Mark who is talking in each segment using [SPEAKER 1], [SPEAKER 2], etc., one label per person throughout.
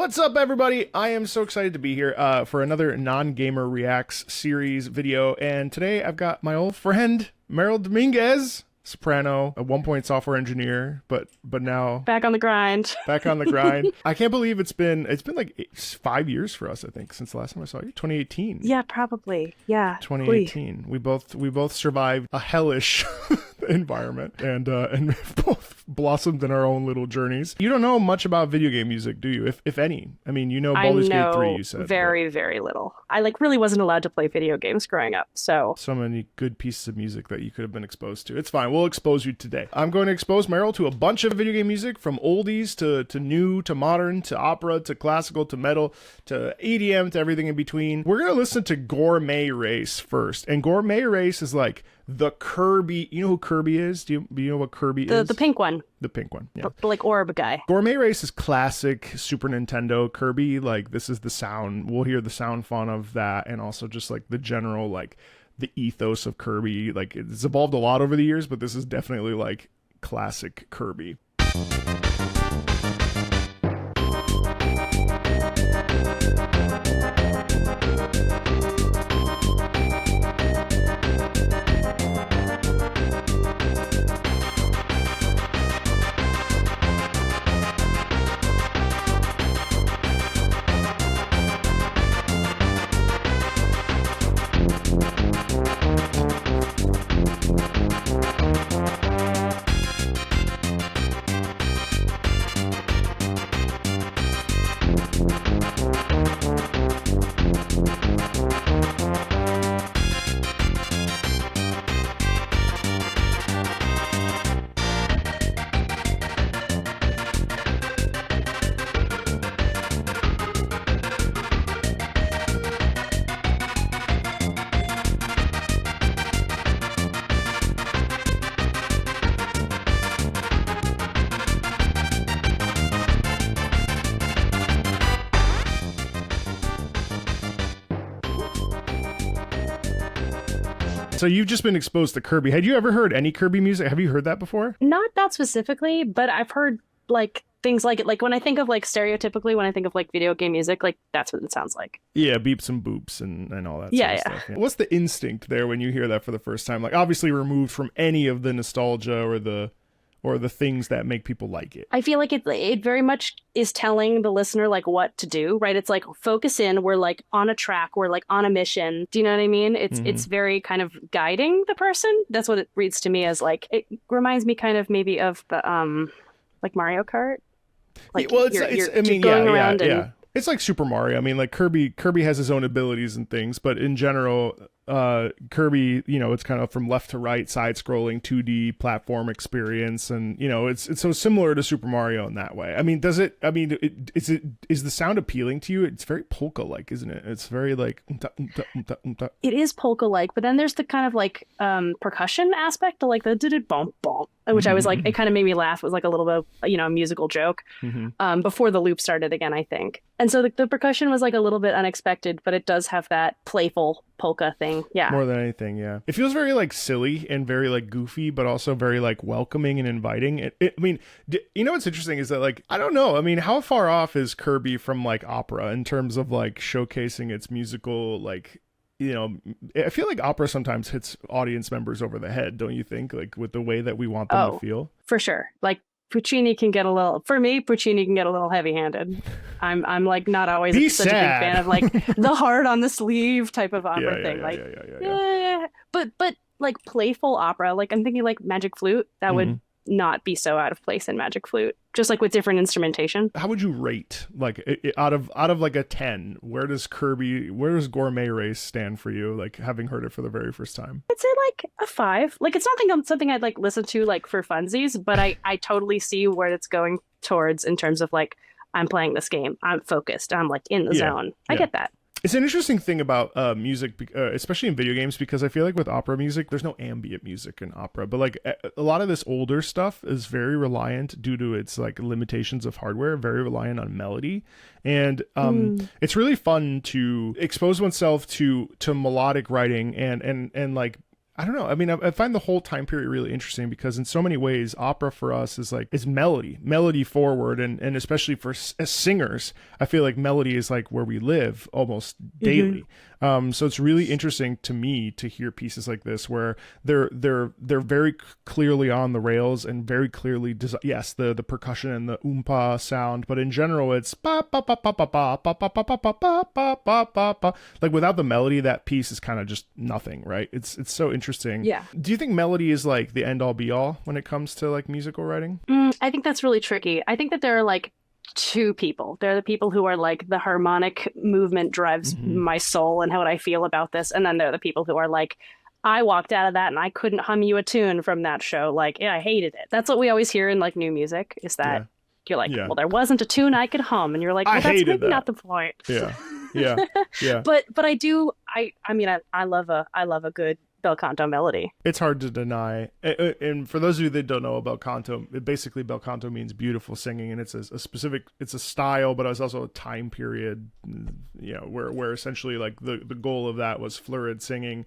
[SPEAKER 1] What's up, everybody? I am so excited to be here for another Non-Gamer Reacts series video, and today I've got my old friend, Meryl Dominguez, soprano, at one point software engineer, but now
[SPEAKER 2] back on the grind.
[SPEAKER 1] Back on the grind. I can't believe it's been like 5 years for us, I think, since the last time I saw you. 2018.
[SPEAKER 2] Yeah, probably. Yeah.
[SPEAKER 1] 2018. We both survived a hellish environment and both blossomed in our own little journeys. You don't know much about video game music, do you? If any. I mean, you know Baldur's Gate 3, you said.
[SPEAKER 2] Very little. I really wasn't allowed to play video games growing up, so
[SPEAKER 1] many good pieces of music that you could have been exposed to. It's fine. We'll expose you today. I'm going to expose Meryl to a bunch of video game music, from oldies to new to modern to opera to classical to metal to EDM to everything in between. We're going to listen to Gourmet Race first. And Gourmet Race is like the Kirby. You know who Kirby is? Do you know what Kirby is?
[SPEAKER 2] The pink one.
[SPEAKER 1] The pink one, yeah.
[SPEAKER 2] The like orb guy.
[SPEAKER 1] Gourmet Race is classic Super Nintendo Kirby. Like, this is the sound. We'll hear the sound font of that, and also just like the general, like, the ethos of Kirby. Like, it's evolved a lot over the years, but this is definitely like classic Kirby. So you've just been exposed to Kirby. Had you ever heard any Kirby music? Have you heard that before?
[SPEAKER 2] Not that specifically, but I've heard like things like it. Like when I think of like stereotypically, when I think of like video game music, like that's what it sounds like.
[SPEAKER 1] Yeah, beeps and boops and all that
[SPEAKER 2] sort
[SPEAKER 1] of stuff. Yeah. What's the instinct there when you hear that for the first time? Like, obviously removed from any of the nostalgia or the things that make people like it.
[SPEAKER 2] I feel like it very much is telling the listener like what to do, right? It's like, focus in, we're like on a track, we're like on a mission. Do you know what I mean? It's very kind of guiding the person. That's what it reads to me as. Like, it reminds me kind of maybe of the like Mario Kart. Like,
[SPEAKER 1] well, yeah. It's like Super Mario. I mean, like Kirby has his own abilities and things, but in general, Kirby, you know, it's kind of from left to right, side-scrolling 2D platform experience, and you know, it's so similar to Super Mario in that way. I mean, is the sound appealing to you? It's very polka-like, isn't it? It's very like
[SPEAKER 2] It is polka-like, but then there's the kind of like percussion aspect, to like the bump bump, which I was like, it kind of made me laugh. It was like a little bit of, you know, a musical joke before the loop started again, I think. And so the percussion was like a little bit unexpected, but it does have that playful polka thing. Yeah.
[SPEAKER 1] More than anything, yeah. It feels very like silly and very like goofy, but also very like welcoming and inviting. I mean, you know what's interesting is that, like, I don't know. I mean, how far off is Kirby from like opera in terms of like showcasing its musical, like, you know, I feel like opera sometimes hits audience members over the head, don't you think? Like, with the way that we want them to feel.
[SPEAKER 2] For sure. Like, Puccini can get a little heavy-handed. I'm like not always such a big fan of like the heart on the sleeve type of opera thing. Yeah. But like playful opera, like I'm thinking like Magic Flute, that would not be so out of place in Magic Flute, just like with different instrumentation.
[SPEAKER 1] How would you rate, like, out of like a 10, where does Gourmet Race stand for you, like, having heard it for the very first time?
[SPEAKER 2] I'd say like a 5. Like, it's not something I'd like listen to like for funsies, but I totally see where it's going towards in terms of like, I'm playing this game, I'm focused, I'm like in the zone. I get that.
[SPEAKER 1] It's an interesting thing about music, especially in video games, because I feel like with opera music, there's no ambient music in opera, but like a lot of this older stuff is very reliant, due to its like limitations of hardware, very reliant on melody. And it's really fun to expose oneself to melodic writing and like, I don't know. I mean, I find the whole time period really interesting because in so many ways, opera for us is melody forward. And especially for as singers, I feel like melody is like where we live almost daily. So it's really interesting to me to hear pieces like this where they're very clearly on the rails and very clearly, yes, the percussion and the oompa sound, but in general, it's ba ba ba ba ba ba ba ba ba ba ba ba ba ba ba. Like without the melody, that piece is kind of just nothing, right? It's so interesting.
[SPEAKER 2] Yeah.
[SPEAKER 1] Do you think melody is like the end all be all when it comes to like musical writing?
[SPEAKER 2] I think that's really tricky. I think that there are like two people. They're the people who are like the harmonic movement drives my soul and how I feel about this. And then there are the people who are like, I walked out of that and I couldn't hum you a tune from that show. Like, yeah, I hated it. That's what we always hear in like new music is that you're like, well, there wasn't a tune I could hum. And you're like, well, that's maybe not the point.
[SPEAKER 1] Yeah. Yeah.
[SPEAKER 2] But I mean, I love a good bel canto melody.
[SPEAKER 1] It's hard to deny. And for those of you that don't know bel canto, basically bel canto means beautiful singing, and it's a specific, it's a style, but it's also a time period, you know, where essentially like the goal of that was florid singing,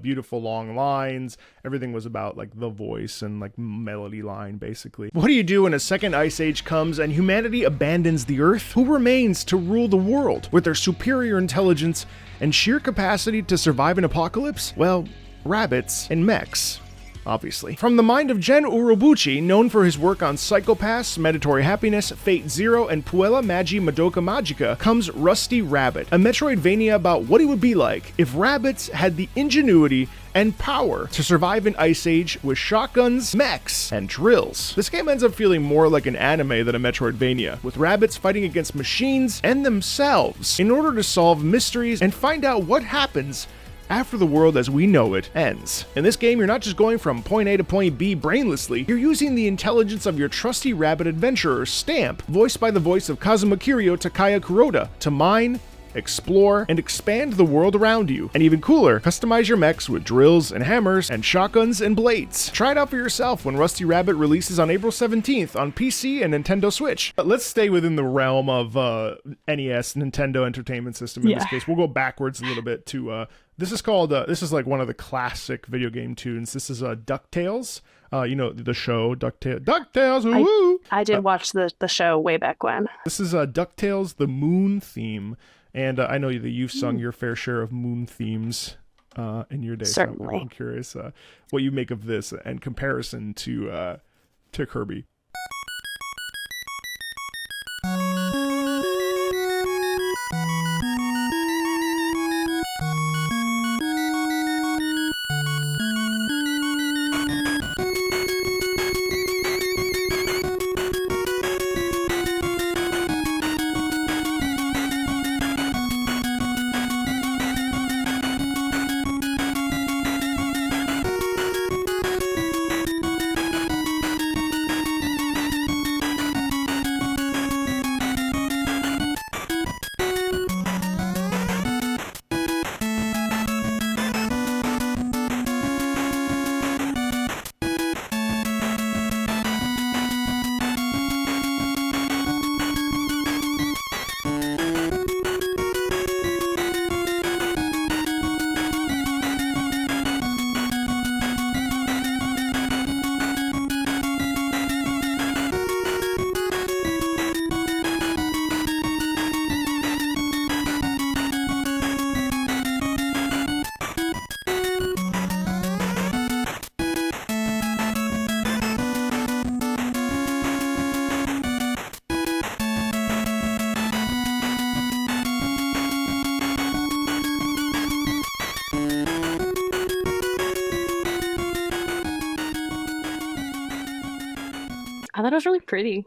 [SPEAKER 1] beautiful long lines. Everything was about like the voice and like melody line, basically. What do you do when a second ice age comes and humanity abandons the earth? Who remains to rule the world with their superior intelligence and sheer capacity to survive an apocalypse? Well, rabbits and mechs, obviously. From the mind of Gen Urobuchi, known for his work on Psychopaths, Meditory Happiness, Fate Zero, and Puella Magi Madoka Magica, comes Rusty Rabbit, a Metroidvania about what it would be like if rabbits had the ingenuity and power to survive an ice age with shotguns, mechs, and drills. This game ends up feeling more like an anime than a Metroidvania, with rabbits fighting against machines and themselves in order to solve mysteries and find out what happens after the world as we know it ends. In this game, you're not just going from point A to point B brainlessly, you're using the intelligence of your trusty rabbit adventurer, Stamp, voiced by the voice of Kazuma Kiryu Takaya Kuroda, to mine, explore, and expand the world around you. And even cooler, customize your mechs with drills and hammers and shotguns and blades. Try it out for yourself when Rusty Rabbit releases on April 17th on PC and Nintendo Switch. But let's stay within the realm of NES, Nintendo Entertainment System in this case. We'll go backwards a little bit to this is called this is like one of the classic video game tunes. This is DuckTales. You know, the show DuckTales. Woo!
[SPEAKER 2] I did watch the show way back when.
[SPEAKER 1] This is DuckTales, the Moon theme. And I know that you've sung your fair share of Moon themes in your day.
[SPEAKER 2] Certainly.
[SPEAKER 1] So I'm curious what you make of this in comparison to Kirby.
[SPEAKER 2] I thought it was really pretty.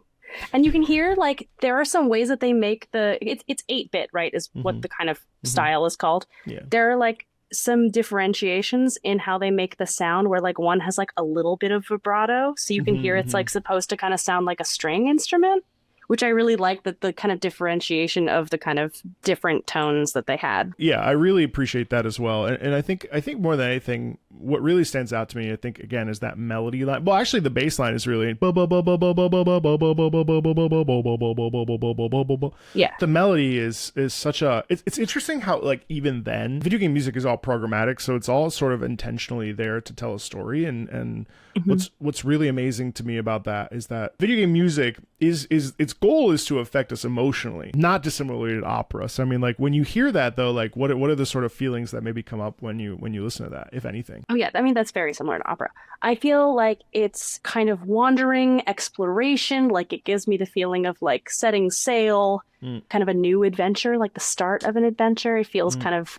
[SPEAKER 2] And you can hear, like, there are some ways that they make it's 8-bit, right, is what the kind of style is called.
[SPEAKER 1] Yeah.
[SPEAKER 2] There are, like, some differentiations in how they make the sound where, like, one has, like, a little bit of vibrato. So you can hear it's, like, supposed to kind of sound like a string instrument, which I really like, that the kind of differentiation of the kind of different tones that they had.
[SPEAKER 1] Yeah, I really appreciate that as well. And I think more than anything, what really stands out to me, I think, again, is that melody line. Well, actually, the bass line is really
[SPEAKER 2] yeah.
[SPEAKER 1] The melody is such a. It's interesting how like even then, video game music is all programmatic, so it's all sort of intentionally there to tell a story. And what's really amazing to me about that is that video game music is its goal is to affect us emotionally, not dissimilarly to opera. So I mean, like when you hear that though, like what are the sort of feelings that maybe come up when you listen to that, if anything?
[SPEAKER 2] Oh yeah, I mean that's very similar to opera. I feel like it's kind of wandering exploration, like it gives me the feeling of like setting sail, kind of a new adventure, like the start of an adventure. It feels kind of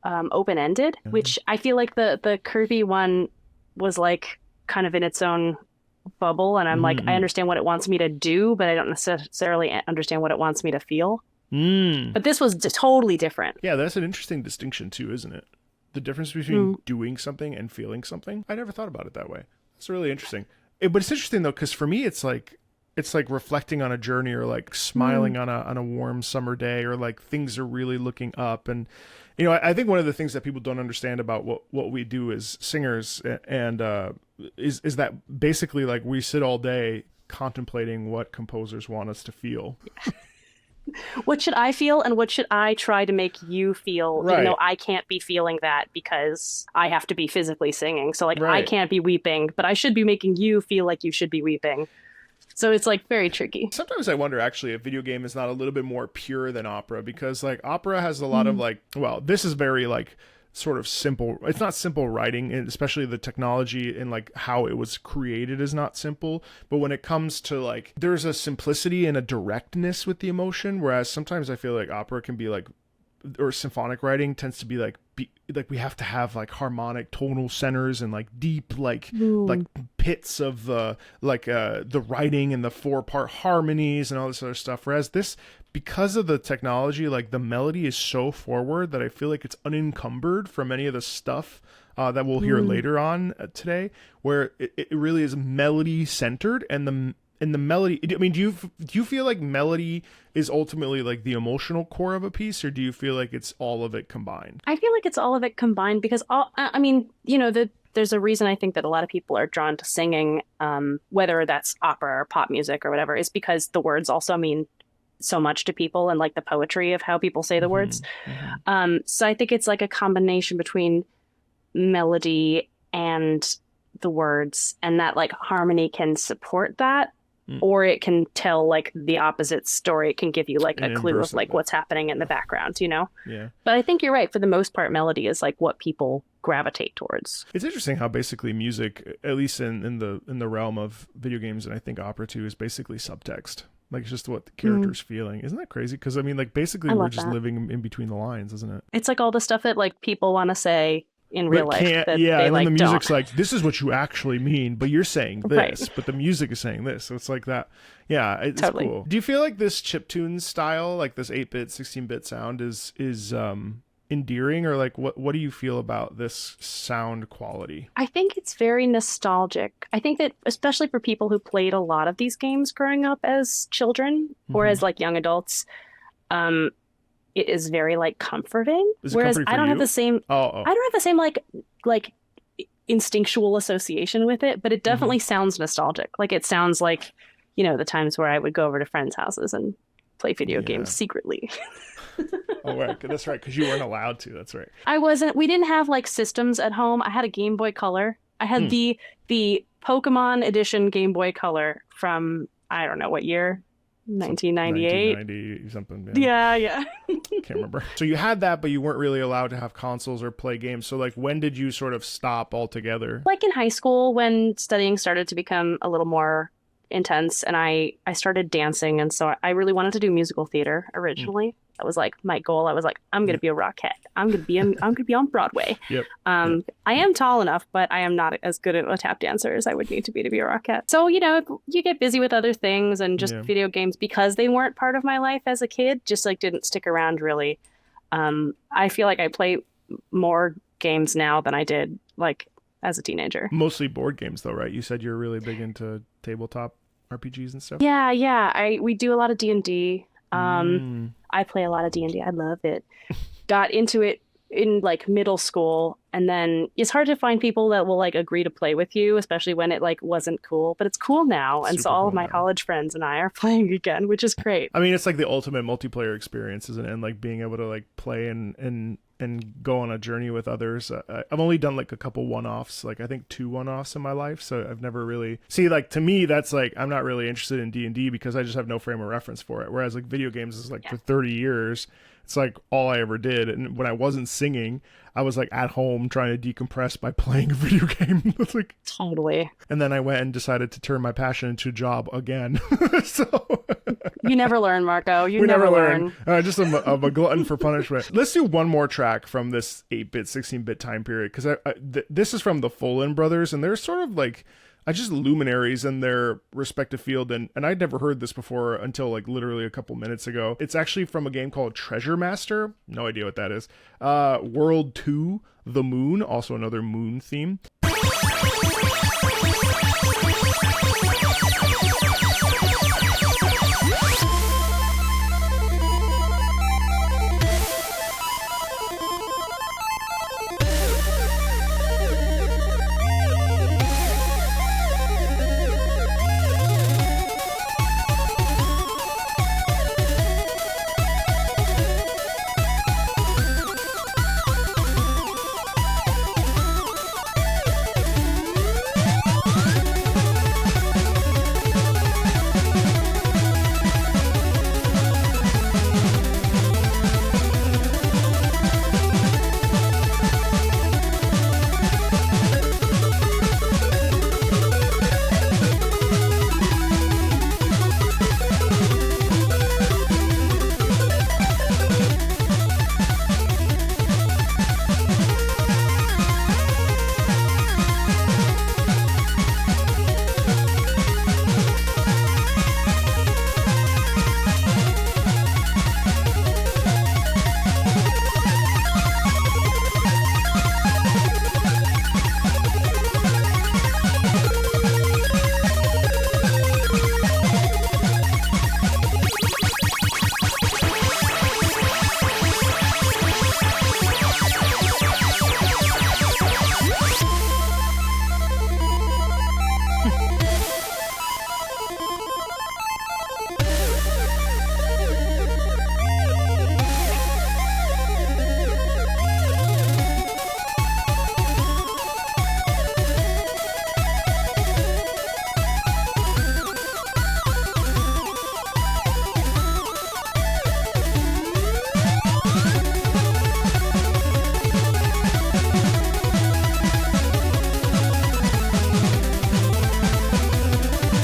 [SPEAKER 2] open-ended, which I feel like the Kirby one was like kind of in its own bubble, and I'm like, I understand what it wants me to do, but I don't necessarily understand what it wants me to feel. But this was totally different.
[SPEAKER 1] Yeah, that's an interesting distinction too, isn't it? The difference between doing something and feeling something. I never thought about it that way. It's really interesting. But it's interesting though, because for me, it's like reflecting on a journey, or like smiling on a warm summer day, or like things are really looking up. And you know, I think one of the things that people don't understand about what we do as singers and is that basically like we sit all day contemplating what composers want us to feel.
[SPEAKER 2] What should I feel, and what should I try to make you feel,
[SPEAKER 1] right.
[SPEAKER 2] Even though I can't be feeling that because I have to be physically singing. So like I can't be weeping, but I should be making you feel like you should be weeping. So it's like very tricky.
[SPEAKER 1] Sometimes I wonder actually if video game is not a little bit more pure than opera, because like opera has a lot of like, well, this is very like sort of simple. It's not simple writing, and especially the technology and like how it was created is not simple. But when it comes to like, there's a simplicity and a directness with the emotion, whereas sometimes I feel like opera can be like, or symphonic writing tends to be like we have to have like harmonic tonal centers and like deep like pits of the writing and the 4-part harmonies and all this other stuff, whereas this, because of the technology, like the melody is so forward that I feel like it's unencumbered from any of the stuff that we'll hear later on today, where it really is melody centered. And the melody, I mean, do you feel like melody is ultimately like the emotional core of a piece, or do you feel like it's all of it combined?
[SPEAKER 2] I feel like it's all of it combined, because I mean, you know, there's a reason I think that a lot of people are drawn to singing, whether that's opera or pop music or whatever, is because the words also mean so much to people, and like the poetry of how people say the words. So I think it's like a combination between melody and the words, and that like harmony can support that, or it can tell like the opposite story. It can give you like a clue of like what's happening in the background, you know?
[SPEAKER 1] Yeah.
[SPEAKER 2] But I think you're right. For the most part, melody is like what people gravitate towards.
[SPEAKER 1] It's interesting how basically music, at least in the realm of video games, and I think opera too, is basically subtext. Like it's just what the character's feeling. Isn't that crazy? Because I mean, like basically we're just living in between the lines, isn't it?
[SPEAKER 2] It's like all the stuff that like people want to say in real life that
[SPEAKER 1] yeah,
[SPEAKER 2] they
[SPEAKER 1] and
[SPEAKER 2] like
[SPEAKER 1] then the music's
[SPEAKER 2] don't.
[SPEAKER 1] like, this is what you actually mean, but you're saying this, but the music is saying this. So it's like that. Yeah, it's
[SPEAKER 2] totally
[SPEAKER 1] cool. Do you feel like this chiptune style, like this 8-bit, 16-bit sound is endearing, or like what do you feel about this sound quality?
[SPEAKER 2] I think it's very nostalgic. I think that especially for people who played a lot of these games growing up as children or as like young adults, it is very like comforting. Whereas I don't have the same I don't have the same like instinctual association with it, but it definitely sounds nostalgic. Like it sounds like, you know, the times where I would go over to friends' houses and play video games secretly.
[SPEAKER 1] Oh, right. That's right. Because you weren't allowed to. That's right.
[SPEAKER 2] We didn't have like systems at home. I had a Game Boy Color. I had the Pokemon edition Game Boy Color from, I don't know what year, 1998.
[SPEAKER 1] 1990 something.
[SPEAKER 2] Yeah.
[SPEAKER 1] Can't remember. So you had that, but you weren't really allowed to have consoles or play games. So like, when did you sort of stop altogether?
[SPEAKER 2] Like in high school, when studying started to become a little more intense, and I started dancing, and so I really wanted to do musical theater originally. That was like my goal. I was like, I'm gonna be a rockette. I'm gonna be on Broadway.
[SPEAKER 1] Yep.
[SPEAKER 2] I am tall enough, but I am not as good at a tap dancer as I would need to be a rockette. So, you know, you get busy with other things, and just video games, because they weren't part of my life as a kid, just like didn't stick around really. I feel like I play more games now than I did like as a teenager.
[SPEAKER 1] Mostly board games though, right? You said you're really big into tabletop RPGs and stuff.
[SPEAKER 2] Yeah. We do a lot of D&D. I play a lot of D&D. I love it. Got into it in like middle school, and then it's hard to find people that will like agree to play with you, especially when it like wasn't cool, but it's cool now. And so all of my college friends and I are playing again, which is great.
[SPEAKER 1] I mean, it's like the ultimate multiplayer experience, isn't it? And like being able to like play and go on a journey with others. I've only done like a couple one-offs, like I think 2 one-offs in my life, so I've never really like, to me that's like, I'm not really interested in D&D because I just have no frame of reference for it, whereas like video games is like for 30 years it's like all I ever did. And when I wasn't singing, I was like at home trying to decompress by playing a video game. Like,
[SPEAKER 2] totally.
[SPEAKER 1] And then I went and decided to turn my passion into a job again. So
[SPEAKER 2] you never learn, Marco. You never learn.
[SPEAKER 1] I'm a glutton for punishment. Let's do one more track from this 8-bit, 16-bit time period, because this is from the Sullivan brothers, and they're sort of like just luminaries in their respective field, and I'd never heard this before until like literally a couple minutes ago. It's actually from a game called Treasure Master. No idea what that is. World 2, The Moon, also another moon theme.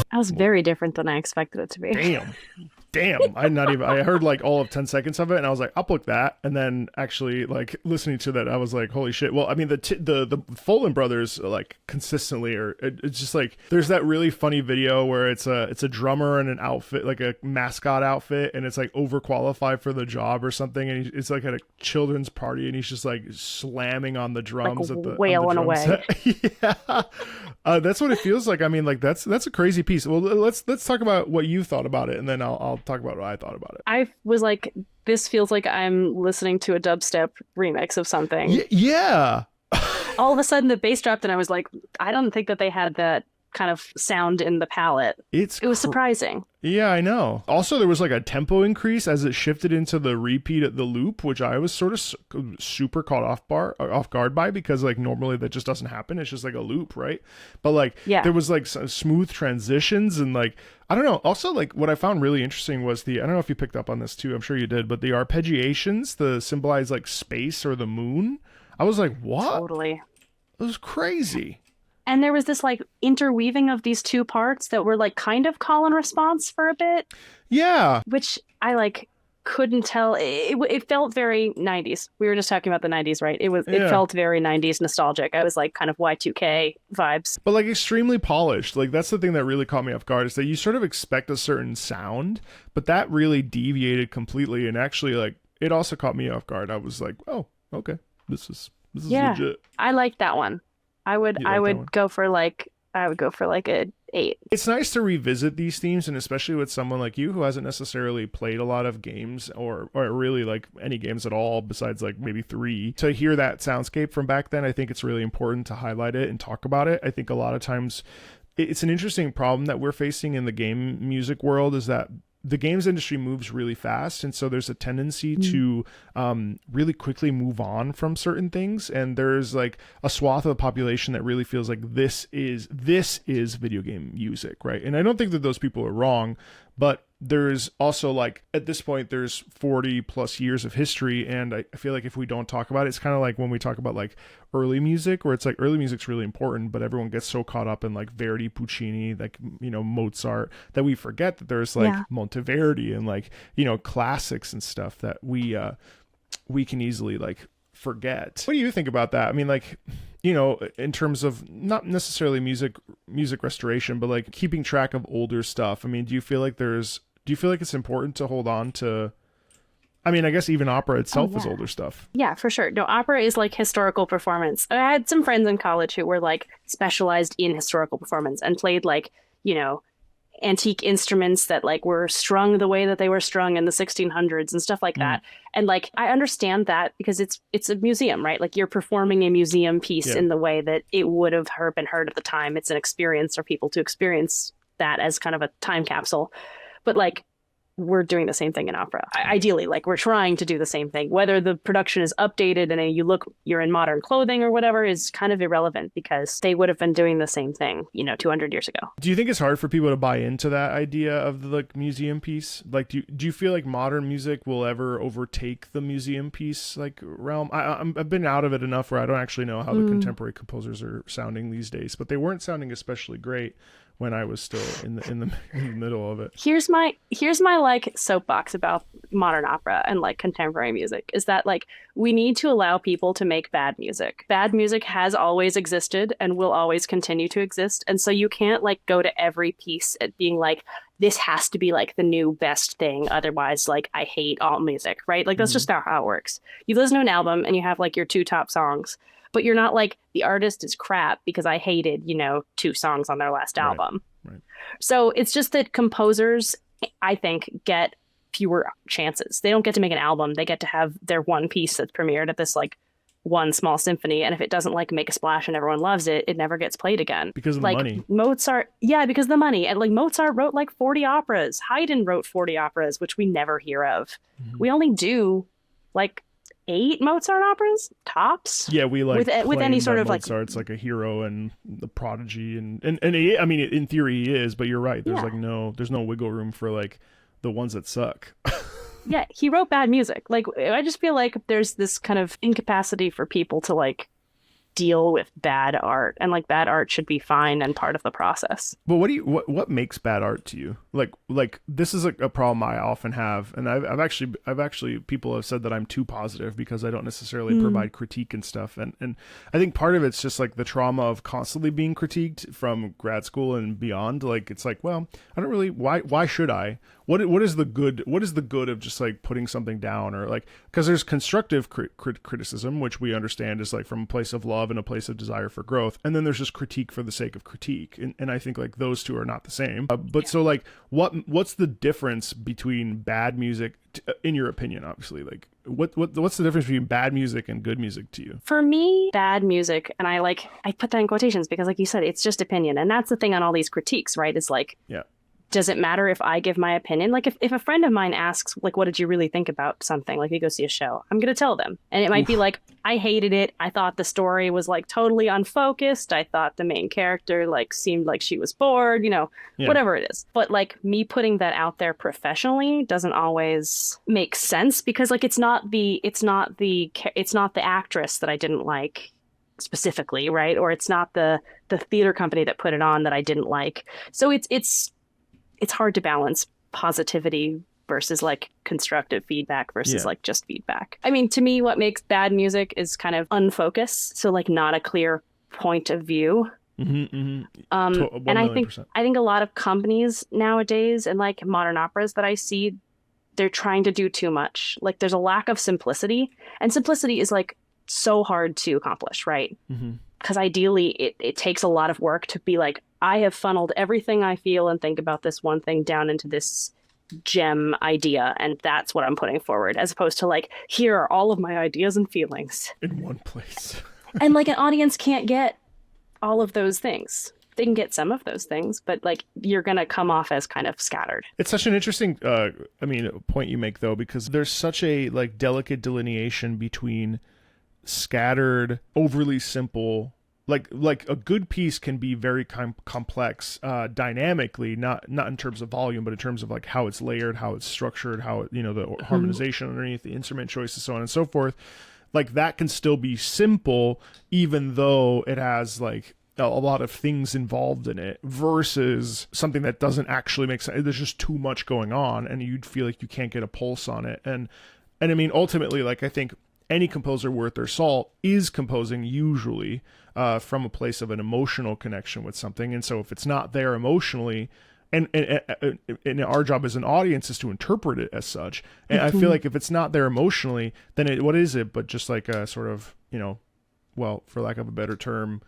[SPEAKER 2] That was very different than I expected it to be.
[SPEAKER 1] Damn. I heard like all of 10 seconds of it and I was like, I'll book that. And then actually like listening to that, I was like, holy shit. Well, I mean, the Sullivan brothers like consistently it's just like, there's that really funny video where it's a drummer in an outfit, like a mascot outfit, and it's like overqualified for the job or something. And it's like at a children's party and he's just like slamming on the drums,
[SPEAKER 2] like wailing away.
[SPEAKER 1] Yeah. That's what it feels like. I mean, like that's a crazy piece. Well, let's talk about what you thought about it, and then I'll talk about what I thought about it.
[SPEAKER 2] I was like, this feels like I'm listening to a dubstep remix of something.
[SPEAKER 1] Yeah.
[SPEAKER 2] All of a sudden the bass dropped and I was like, I don't think that they had that kind of sound in the palette. It was surprising.
[SPEAKER 1] Yeah, I know. Also, there was like a tempo increase as it shifted into the repeat at the loop, which I was sort of super caught off guard by, because like normally that just doesn't happen. It's just like a loop, right? But like there was like smooth transitions and like, I don't know. Also, like what I found really interesting was I don't know if you picked up on this too. I'm sure you did, but the arpeggiations, the symbolize like space or the moon. I was like, what?
[SPEAKER 2] Totally.
[SPEAKER 1] It was crazy.
[SPEAKER 2] And there was this like interweaving of these two parts that were like kind of call and response for a bit.
[SPEAKER 1] Yeah.
[SPEAKER 2] Which I like couldn't tell. It felt very 90s. We were just talking about the 90s, right? It felt very 90s nostalgic. I was like kind of Y2K vibes.
[SPEAKER 1] But like extremely polished. Like that's the thing that really caught me off guard, is that you sort of expect a certain sound, but that really deviated completely. And actually like it also caught me off guard. I was like, oh, okay. This is legit.
[SPEAKER 2] I like that one. I would go for like a 8.
[SPEAKER 1] It's nice to revisit these themes, and especially with someone like you who hasn't necessarily played a lot of games or really like any games at all besides like maybe 3. To hear that soundscape from back then, I think it's really important to highlight it and talk about it. I think a lot of times it's an interesting problem that we're facing in the game music world, is that the games industry moves really fast, and so there's a tendency to really quickly move on from certain things, and there's like a swath of the population that really feels like this is video game music, right? And I don't think that those people are wrong, but there's also like at this point there's 40 plus years of history, and I feel like if we don't talk about it, it's kind of like when we talk about like early music, where it's like early music's really important, but everyone gets so caught up in like Verdi, Puccini, like, you know, Mozart, that we forget that there's like Monteverdi and like, you know, classics and stuff that we can easily like forget. What do you think about that? I mean, like, you know, in terms of not necessarily music restoration, but like keeping track of older stuff. I mean, do you feel like it's important to hold on to, I mean, I guess even opera itself is older stuff.
[SPEAKER 2] Yeah, for sure. No, opera is like historical performance. I had some friends in college who were like specialized in historical performance and played like, you know, antique instruments that like were strung the way that they were strung in the 1600s and stuff like that. And like, I understand that because it's a museum, right? Like you're performing a museum piece in the way that it would have been heard at the time. It's an experience for people to experience that as kind of a time capsule. But like, we're doing the same thing in opera. Ideally, like we're trying to do the same thing. Whether the production is updated and you're in modern clothing or whatever is kind of irrelevant, because they would have been doing the same thing, you know, 200 years ago.
[SPEAKER 1] Do you think it's hard for people to buy into that idea of the like museum piece? Like, do you feel like modern music will ever overtake the museum piece like realm? I've been out of it enough where I don't actually know how the contemporary composers are sounding these days, but they weren't sounding especially great when I was still in the middle of it.
[SPEAKER 2] Here's my like soapbox about modern opera and like contemporary music, is that like we need to allow people to make bad music. Bad music has always existed and will always continue to exist. And so you can't like go to every piece at being like, this has to be like the new best thing. Otherwise, like I hate all music, right? Like that's just not how it works. You listen to an album and you have like your 2 top songs, but you're not like, the artist is crap because I hated, you know, 2 songs on their last album.
[SPEAKER 1] Right.
[SPEAKER 2] So it's just that composers, I think, get fewer chances. They don't get to make an album. They get to have their one piece that's premiered at this like one small symphony. And if it doesn't like make a splash and everyone loves it, it never gets played again.
[SPEAKER 1] Because of
[SPEAKER 2] like,
[SPEAKER 1] the money.
[SPEAKER 2] Mozart, because of the money. And like Mozart wrote like 40 operas. Haydn wrote 40 operas, which we never hear of. We only do like 8 Mozart operas tops.
[SPEAKER 1] Yeah, we like
[SPEAKER 2] with any sort of
[SPEAKER 1] Mozart's like a hero and the prodigy, and he, I mean, in theory he is, but you're right. There's there's no wiggle room for like the ones that suck.
[SPEAKER 2] Yeah, he wrote bad music. Like I just feel like there's this kind of incapacity for people to like deal with bad art, and like bad art should be fine and part of the process.
[SPEAKER 1] But what makes bad art to you? Like this is a problem I often have, and I've actually people have said that I'm too positive because I don't necessarily provide critique and stuff, and I think part of it's just like the trauma of constantly being critiqued from grad school and beyond. Like it's like, well, I don't really, why should I? What is the good of just like putting something down, or like, because there's constructive criticism, which we understand is like from a place of love and a place of desire for growth, and then there's just critique for the sake of critique, and I think like those two are not the same. So like what's the difference between bad music in your opinion? Obviously, like what's the difference between bad music and good music to you?
[SPEAKER 2] For me, bad music, and I put that in quotations because like you said, it's just opinion, and that's the thing on all these critiques, right? Is like, does it matter if I give my opinion? Like if a friend of mine asks, like, what did you really think about something? Like, you go see a show, I'm going to tell them. And it might be like, I hated it. I thought the story was like totally unfocused. I thought the main character like seemed like she was bored, you know, whatever it is. But like me putting that out there professionally doesn't always make sense, because like it's not the actress that I didn't like specifically, right? Or it's not the theater company that put it on that I didn't like. So it's hard to balance positivity versus like constructive feedback versus like just feedback. I mean, to me, what makes bad music is kind of unfocused. So like not a clear point of view. And I think a lot of companies nowadays and like modern operas that I see, they're trying to do too much. Like there's a lack of simplicity, and simplicity is like so hard to accomplish, right? Because ideally it takes a lot of work to be like I have funneled everything I feel and think about this one thing down into this gem idea, and that's what I'm putting forward, as opposed to like, here are all of my ideas and feelings
[SPEAKER 1] in one place.
[SPEAKER 2] And like, an audience can't get all of those things. They can get some of those things, but like, you're gonna come off as kind of scattered.
[SPEAKER 1] It's such an interesting point you make, though, because there's such a like delicate delineation between scattered, overly simple, like a good piece can be very complex dynamically, not in terms of volume, but in terms of like how it's layered, how it's structured, how it, the harmonization underneath, the instrument choices, so on and so forth. Like, that can still be simple, even though it has like a lot of things involved in it, versus something that doesn't actually make sense. There's just too much going on, and you'd feel like you can't get a pulse on it. And I mean, ultimately, like, I think any composer worth their salt is composing usually from a place of an emotional connection with something. And so if it's not there emotionally, and our job as an audience is to interpret it as such. And I feel like if it's not there emotionally, then what is it but just like a sort of, well, for lack of a better term,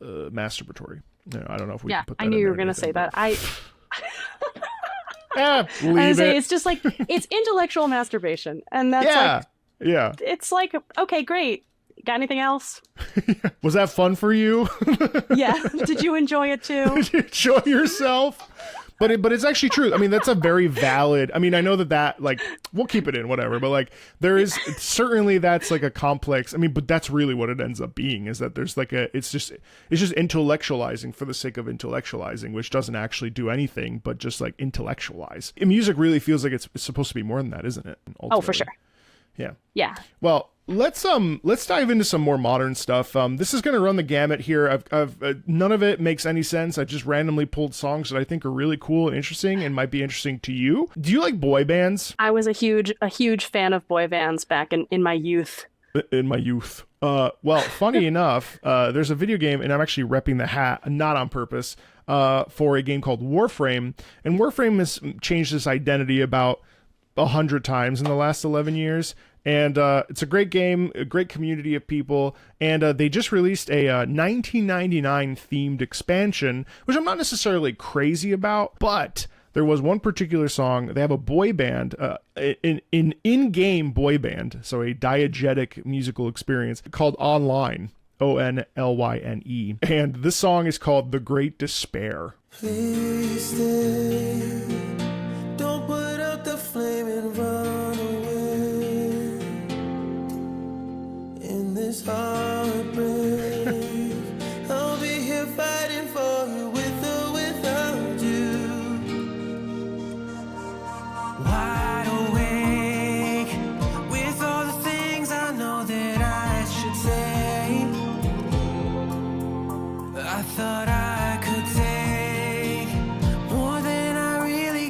[SPEAKER 1] masturbatory. I don't know if we can put that
[SPEAKER 2] I knew you were going to say that. It's just like, it's intellectual masturbation. And that's it's like, okay, great. Got anything else?
[SPEAKER 1] Was that fun for you?
[SPEAKER 2] Yeah. Did you enjoy it too?
[SPEAKER 1] Did you enjoy yourself? But it's actually true. I mean, that's a very valid. I mean, I know that like, we'll keep it in, whatever. But like, there is certainly, that's like a complex. I mean, but that's really what it ends up being, is that there's like it's just intellectualizing for the sake of intellectualizing, which doesn't actually do anything but just like intellectualize. And music really feels like it's supposed to be more than that, isn't it? Ultimately.
[SPEAKER 2] Oh, for sure.
[SPEAKER 1] Yeah.
[SPEAKER 2] Yeah.
[SPEAKER 1] Well, let's dive into some more modern stuff. This is going to run the gamut here. I've none of it makes any sense. I just randomly pulled songs that I think are really cool and interesting and might be interesting to you. Do you like boy bands?
[SPEAKER 2] I was a huge fan of boy bands back in my youth.
[SPEAKER 1] In my youth. Well, funny enough, there's a video game, and I'm actually repping the hat, not on purpose, for a game called Warframe. And Warframe has changed its identity about 100 times in the last 11 years. And it's a great game, a great community of people, and they just released a 1999 themed expansion, which I'm not necessarily crazy about, but there was one particular song. They have a boy band, an in-game boy band, so a diegetic musical experience called Online, Onlyne, and this song is called The Great Despair.
[SPEAKER 3] Please stay. Don't put up the flame and run away. In this heartbreak, I'll be here fighting for you, with or without you. Wide awake, with all the things I know that I should say. I thought I could take more than I really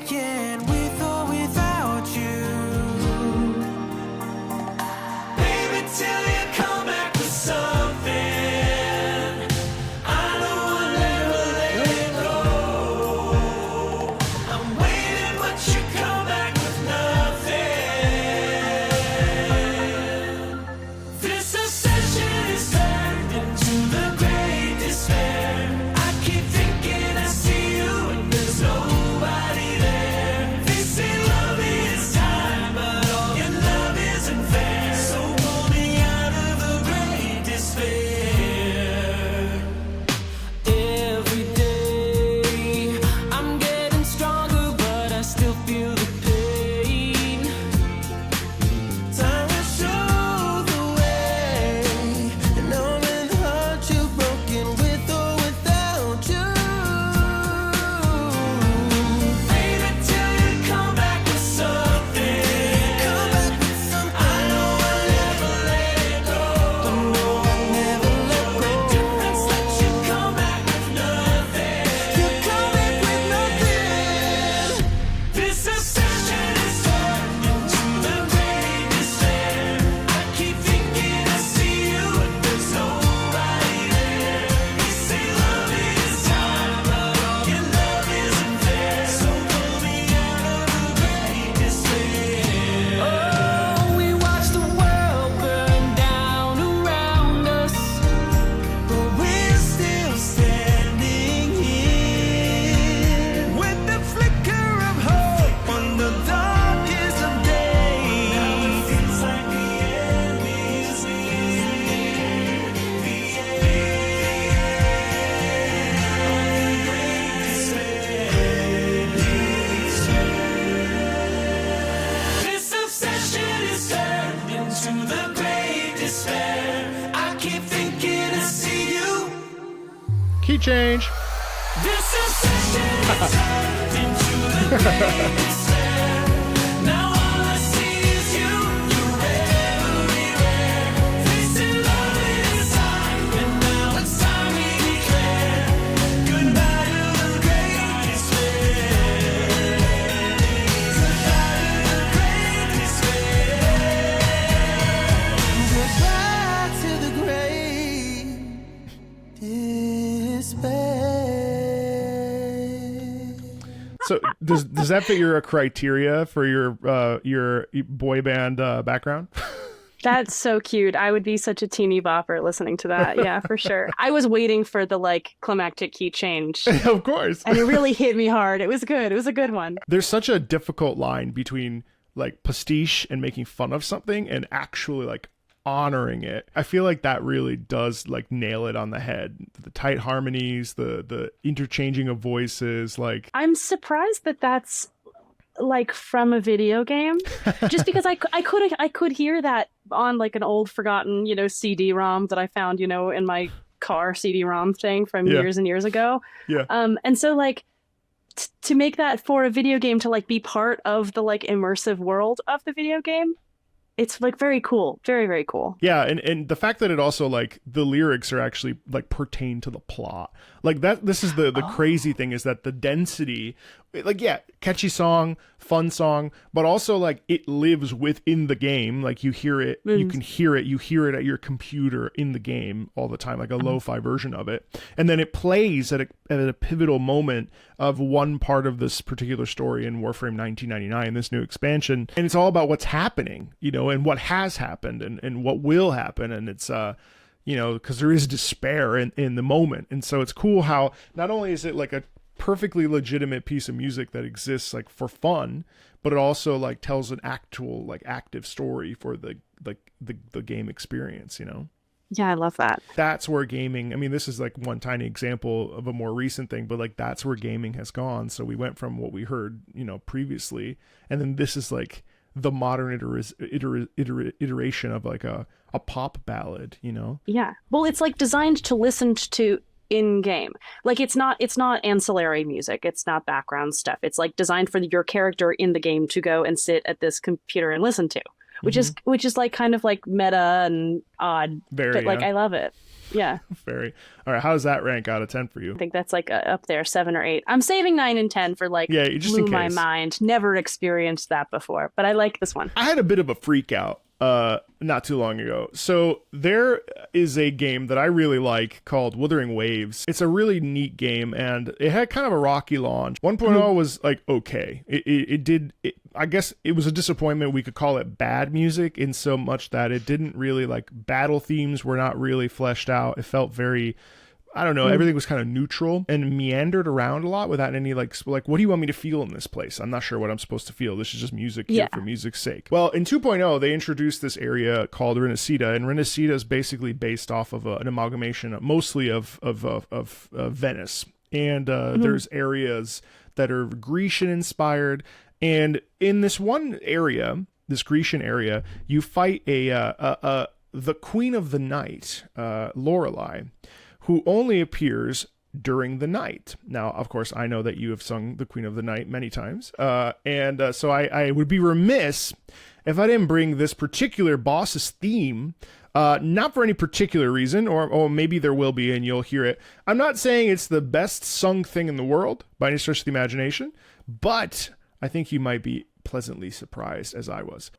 [SPEAKER 1] Key change.
[SPEAKER 3] This is turned into the greatest fair. Now all I see is you everywhere. Facing love inside, and now it's time we declare goodbye to the greatest fair. Goodbye to the greatest fair. Goodbye to the greatest fair.
[SPEAKER 1] So does that fit your criteria for your boy band background?
[SPEAKER 2] That's so cute. I would be such a teeny bopper listening to that. Yeah, for sure. I was waiting for the like climactic key change.
[SPEAKER 1] Of course.
[SPEAKER 2] And it really hit me hard. It was good. It was a good one.
[SPEAKER 1] There's such a difficult line between like pastiche and making fun of something and actually like honoring it. I feel like that really does like nail it on the head. The tight harmonies, the interchanging of voices, like
[SPEAKER 2] I'm surprised that that's like from a video game, just because I could hear that on like an old forgotten, CD-ROM that I found, in my car CD-ROM thing from years and years ago.
[SPEAKER 1] Yeah.
[SPEAKER 2] And so like to make that for a video game to like be part of the like immersive world of the video game, it's like very cool. Very, very cool.
[SPEAKER 1] Yeah, and the fact that it also like the lyrics are actually like pertain to the plot. Like that this is the crazy thing is that the density, like catchy song, fun song, but also like it lives within the game. Like you hear it, you can hear it, you hear it at your computer in the game all the time, like a lo-fi version of it. And then it plays at a pivotal moment of one part of this particular story in Warframe 1999, this new expansion. And it's all about what's happening, and what has happened and what will happen. And it's because there is despair in the moment. And so it's cool how not only is it like a perfectly legitimate piece of music that exists like for fun, but it also like tells an actual like active story for the game experience,
[SPEAKER 2] Yeah, I love that.
[SPEAKER 1] That's where gaming, I mean, this is like one tiny example of a more recent thing, but like that's where gaming has gone. So we went from what we heard, previously, and then this is like the modern iteration of like a pop ballad,
[SPEAKER 2] Yeah. Well, it's like designed to listen to in game. Like it's not ancillary music. It's not background stuff. It's like designed for your character in the game to go and sit at this computer and listen to, which is like kind of like meta and odd.
[SPEAKER 1] Very,
[SPEAKER 2] but like I love it. Yeah.
[SPEAKER 1] Very. All right. How does that rank out of 10 for you?
[SPEAKER 2] I think that's like up there, 7 or 8. I'm saving 9 and 10 for like
[SPEAKER 1] just
[SPEAKER 2] blew my mind. Never experienced that before, but I like this one.
[SPEAKER 1] I had a bit of a freak out not too long ago. So there is a game that I really like called Wuthering Waves. It's a really neat game, and it had kind of a rocky launch. 1.0 was like okay. I guess it was a disappointment. We could call it bad music in so much that it didn't really like battle themes were not really fleshed out. It felt very, I don't know, everything was kind of neutral and meandered around a lot without any like, what do you want me to feel in this place? I'm not sure what I'm supposed to feel. This is just music here for music's sake. Well, in 2.0, they introduced this area called Rinascita, and Rinascita is basically based off of an amalgamation, mostly of Venice. And there's areas that are Grecian inspired. And in this one area, this Grecian area, you fight the Queen of the Night, Lorelei, who only appears during the night. Now, of course, I know that you have sung the Queen of the Night many times, and so I would be remiss if I didn't bring this particular boss's theme, not for any particular reason, or maybe there will be and you'll hear it. I'm not saying it's the best sung thing in the world by any stretch of the imagination, but I think you might be pleasantly surprised as I was.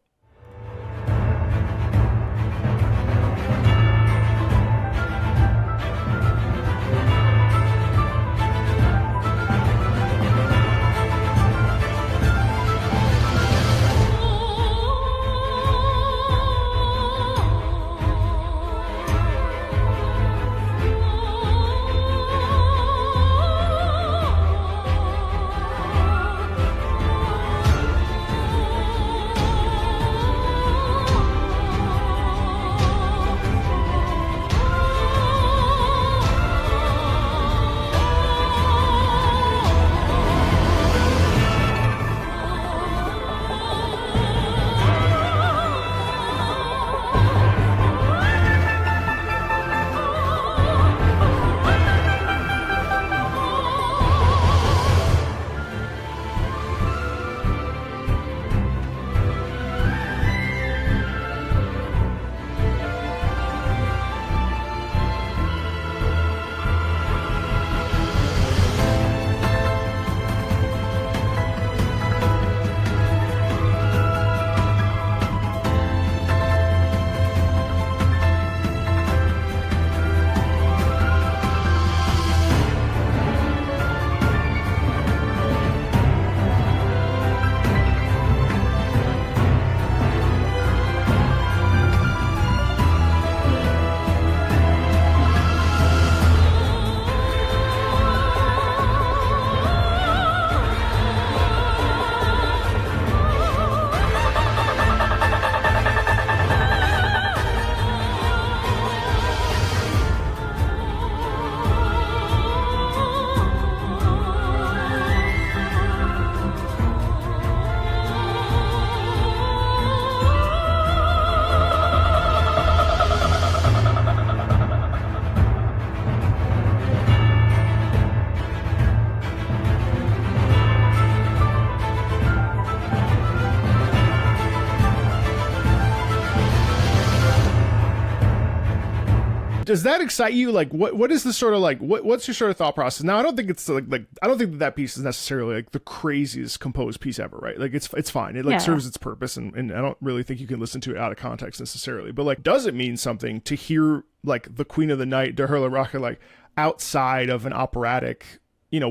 [SPEAKER 1] Does that excite you? Like, what is the sort of like, what's your sort of thought process? Now, I don't think it's like I don't think that piece is necessarily like the craziest composed piece ever, right? Like, it's fine. It like serves its purpose, and I don't really think you can listen to it out of context necessarily. But like, does it mean something to hear like the Queen of the Night, De Hurla Racha, like outside of an operatic? You know,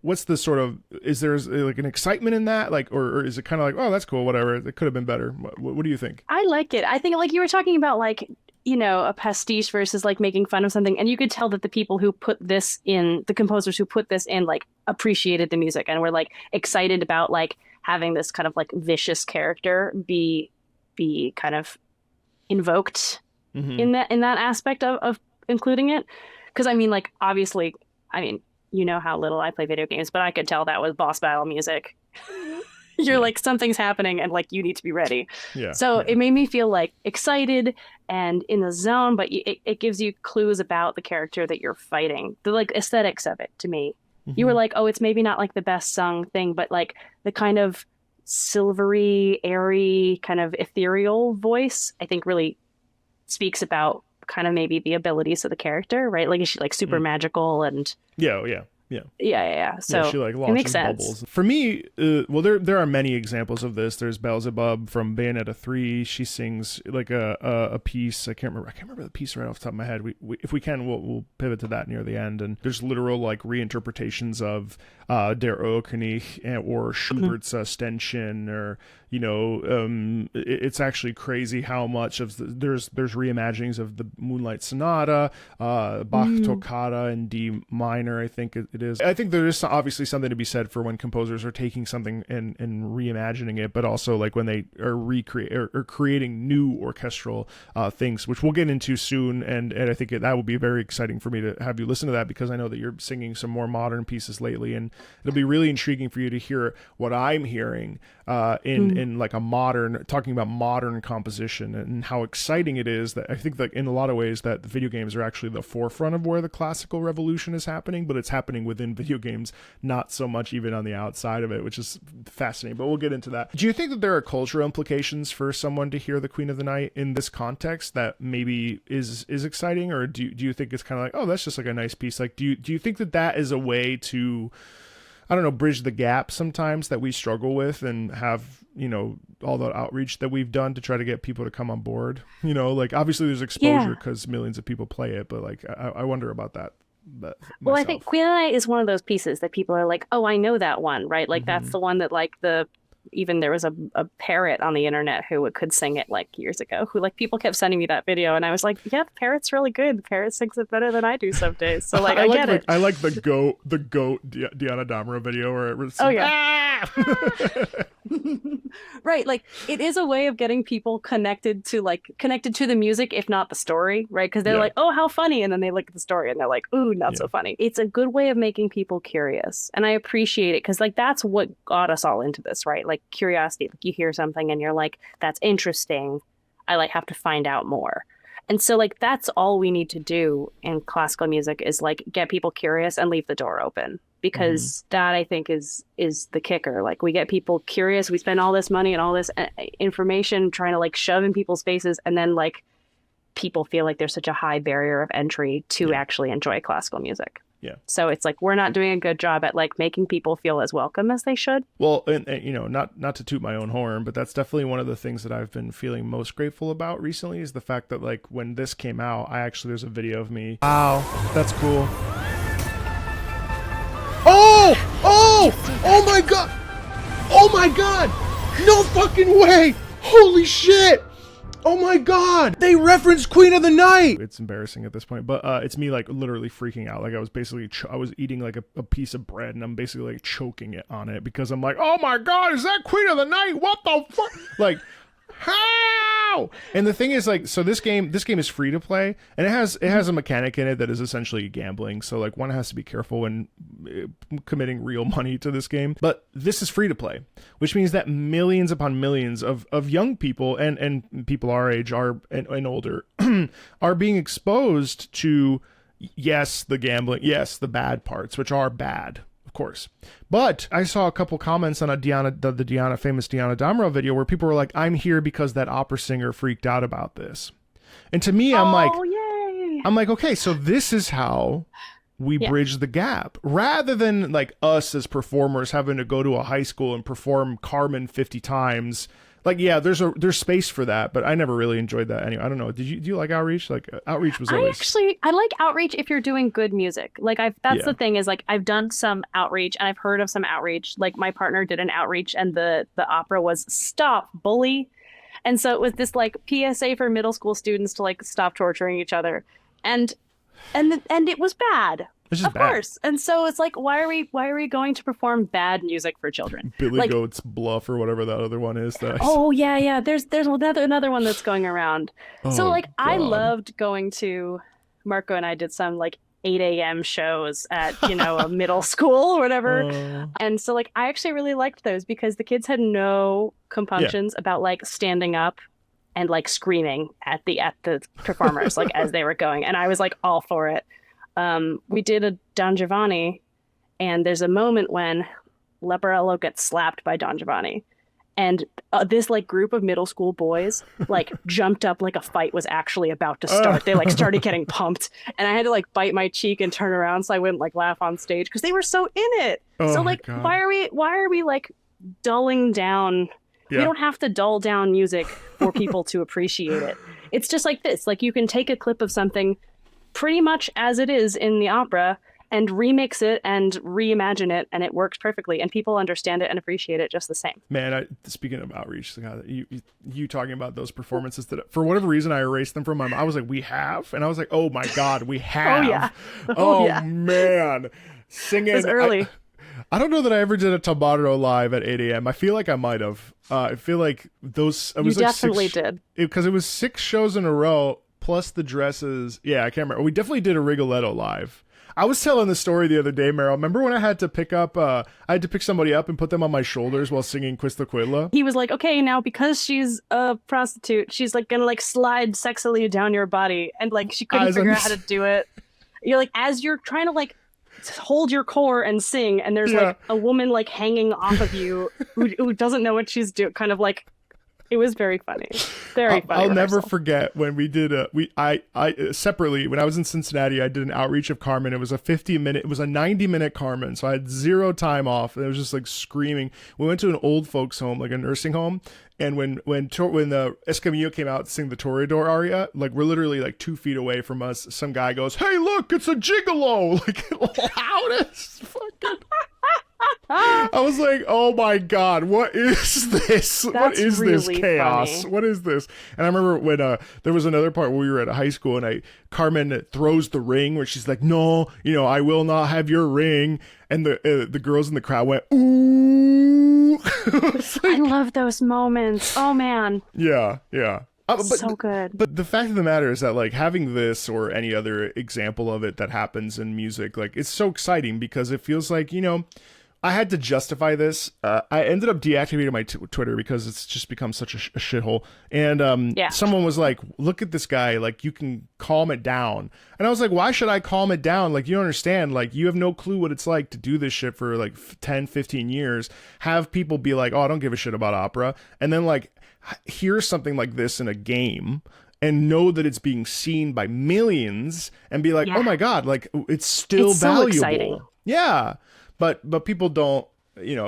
[SPEAKER 1] what's the sort of, is there like an excitement in that? Like, or is it kind of like, oh, that's cool, whatever. It could have been better. What do you think?
[SPEAKER 2] I like it. I think like you were talking about like, you know, a pastiche versus like making fun of something. And you could tell that the people who put this in, the composers who put this in, like appreciated the music and were like excited about like having this kind of like vicious character be kind of invoked in that aspect of including it. Because I mean, like, obviously, I mean, you know how little I play video games, but I could tell that was boss battle music. You're like, something's happening and like you need to be ready. So it made me feel like excited and in the zone, but it gives you clues about the character that you're fighting, the like aesthetics of it to me. You were like, oh, it's maybe not like the best sung thing, but like the kind of silvery, airy, kind of ethereal voice, I think really speaks about kind of maybe the abilities of the character, right? Like, is she like super magical and
[SPEAKER 1] Yeah.
[SPEAKER 2] So
[SPEAKER 1] she like
[SPEAKER 2] it makes
[SPEAKER 1] launches
[SPEAKER 2] sense.
[SPEAKER 1] bubbles. For me, well, there are many examples of this. There's Beelzebub from Bayonetta 3. She sings like a piece. I can't remember the piece right off the top of my head. We if we can, we'll pivot to that near the end. And there's literal like reinterpretations of Der König or Schubert's Stenchen, or you know, it's actually crazy how much of there's reimaginings of the Moonlight Sonata, Bach Toccata in D minor, I think it is. I think there is obviously something to be said for when composers are taking something and reimagining it, but also like when they are creating new orchestral things, which we'll get into soon. And I think that will be very exciting for me to have you listen to that, because I know that you're singing some more modern pieces lately, and it'll be really intriguing for you to hear what I'm hearing in like a modern, talking about modern composition, and how exciting it is that I think that in a lot of ways that the video games are actually the forefront of where the classical revolution is happening, but it's happening within video games, not so much even on the outside of it, which is fascinating, but we'll get into that. Do you think that there are cultural implications for someone to hear the Queen of the Night in this context that maybe is exciting, or do you think it's kind of like, oh, that's just like a nice piece? Like, do you think that is a way to, I don't know, bridge the gap sometimes that we struggle with, and have, you know, all the outreach that we've done to try to get people to come on board? You know, like obviously there's exposure because millions of people play it, but like I wonder about that.
[SPEAKER 2] Well, I think Queen of the Night is one of those pieces that people are like, oh, I know that one, right? Like that's the one that like even there was a parrot on the internet who could sing it like years ago, who like people kept sending me that video, and I was like, yeah, the parrot's really good. The parrot sings it better than I do some days. So like I get it.
[SPEAKER 1] I like the goat Diana Damro video where it was
[SPEAKER 2] Right, like it is a way of getting people connected to the music, if not the story, right? Because they're like, oh, how funny, and then they look at the story and they're like, ooh, not so funny. It's a good way of making people curious, and I appreciate it, because like that's what got us all into this, right? Like curiosity. Like you hear something and you're like, that's interesting, I like have to find out more. And so like that's all we need to do in classical music, is like get people curious and leave the door open, because that I think is the kicker. Like we get people curious, we spend all this money and all this information trying to like shove in people's faces, and then like people feel like there's such a high barrier of entry to actually enjoy classical music. So it's like we're not doing a good job at like making people feel as welcome as they should.
[SPEAKER 1] Well, and you know, not to toot my own horn, but that's definitely one of the things that I've been feeling most grateful about recently, is the fact that like when this came out, there's a video of me. Wow, that's cool. Oh my god! Oh my god! No fucking way! Holy shit! Oh my god! They referenced Queen of the Night! It's embarrassing at this point, but it's me like literally freaking out. Like I was basically, I was eating like a piece of bread, and I'm basically like choking it on it, because I'm like, oh my god, is that Queen of the Night? What the fuck? Like, how? And the thing is, like, so this game is free to play, and it has a mechanic in it that is essentially gambling. So like one has to be careful when committing real money to this game. But this is free to play, which means that millions upon millions of young people and people our age and older are being exposed to, yes, the gambling, yes, the bad parts, which are bad, of course. But I saw a couple comments on the famous Diana Damro video where people were like, I'm here because that opera singer freaked out about this. And to me, I'm like,
[SPEAKER 2] yay.
[SPEAKER 1] I'm like, okay, so this is how we bridge the gap, rather than like us as performers having to go to a high school and perform Carmen 50 times. Like, yeah, there's space for that, but I never really enjoyed that anyway. I don't know. Do you like Outreach? Like, Outreach was always...
[SPEAKER 2] I like Outreach if you're doing good music. Like, that's the thing is, like, I've done some Outreach and I've heard of some Outreach. Like, my partner did an Outreach and the opera was Stop Bully. And so it was this like PSA for middle school students to like stop torturing each other. And it was bad.
[SPEAKER 1] It's just
[SPEAKER 2] of course. And so it's like, why are we going to perform bad music for children?
[SPEAKER 1] Billy
[SPEAKER 2] like,
[SPEAKER 1] Goat's Bluff or whatever that other one is.
[SPEAKER 2] Yeah. There's another one that's going around. So like, God. I loved going to, Marco and I did some like 8 a.m. shows at, a middle school or whatever. And so like, I actually really liked those because the kids had no compunctions about like standing up and like screaming at the performers, like as they were going. And I was like all for it. We did a Don Giovanni, and there's a moment when Leporello gets slapped by Don Giovanni, and this like group of middle school boys like jumped up like a fight was actually about to start. They like started getting pumped, and I had to like bite my cheek and turn around so I wouldn't like laugh on stage because they were so in it. So like, why are we like dulling down? Yeah. We don't have to dull down music for people to appreciate it. It's just like this. Like, you can take a clip of something pretty much as it is in the opera and remix it and reimagine it, and it works perfectly, and people understand it and appreciate it just the same. Man,
[SPEAKER 1] speaking of Outreach, you talking about those performances that for whatever reason I erased them from my mind. I was like, we have? And I was like, oh my God, we have. Man. Singing. It was early. I don't know that I ever did a Tabarro live at 8 a.m. I feel like I might have. I feel like those...
[SPEAKER 2] You definitely did.
[SPEAKER 1] Because it was 6 shows in a row, plus the dresses. Yeah, I can't remember. We definitely did a Rigoletto live. I was telling the story the other day, Meryl. Remember when I had to pick somebody up and put them on my shoulders while singing Questa Quilla?
[SPEAKER 2] He was like, okay, now because she's a prostitute, she's like gonna like slide sexily down your body. And like, she couldn't figure out how to do it. You're like, as you're trying to like hold your core and sing, and there's like a woman like hanging off of you who doesn't know what she's doing, kind of like... It was very funny. Very funny.
[SPEAKER 1] I'll never forget when we did I separately, when I was in Cincinnati, I did an Outreach of Carmen. It was a 90-minute Carmen. So I had 0 time off, and it was just like screaming. We went to an old folks home, like a nursing home. And when the Escamillo came out to sing the Toreador aria, like we're literally like 2 feet away from us. Some guy goes, "Hey, look, it's a gigolo!" Like loud as fucking. I was like, oh my God, what is this? What is really this chaos? Funny. What is this? And I remember when there was another part where we were at a high school, and Carmen throws the ring where she's like, no, I will not have your ring. And the girls in the crowd went, ooh.
[SPEAKER 2] Like, I love those moments. Oh man.
[SPEAKER 1] Yeah.
[SPEAKER 2] So good.
[SPEAKER 1] But the fact of the matter is that like having this or any other example of it that happens in music, like it's so exciting because it feels like, I had to justify this. I ended up deactivating my Twitter because it's just become such a shithole. And someone was like, look at this guy. Like, you can calm it down. And I was like, why should I calm it down? Like, you don't understand. Like, you have no clue what it's like to do this shit for like 10, 15 years. Have people be like, oh, I don't give a shit about opera. And then like, hear something like this in a game and know that it's being seen by millions and be like, oh my God, like it's still valuable. So exciting. Yeah. But people don't,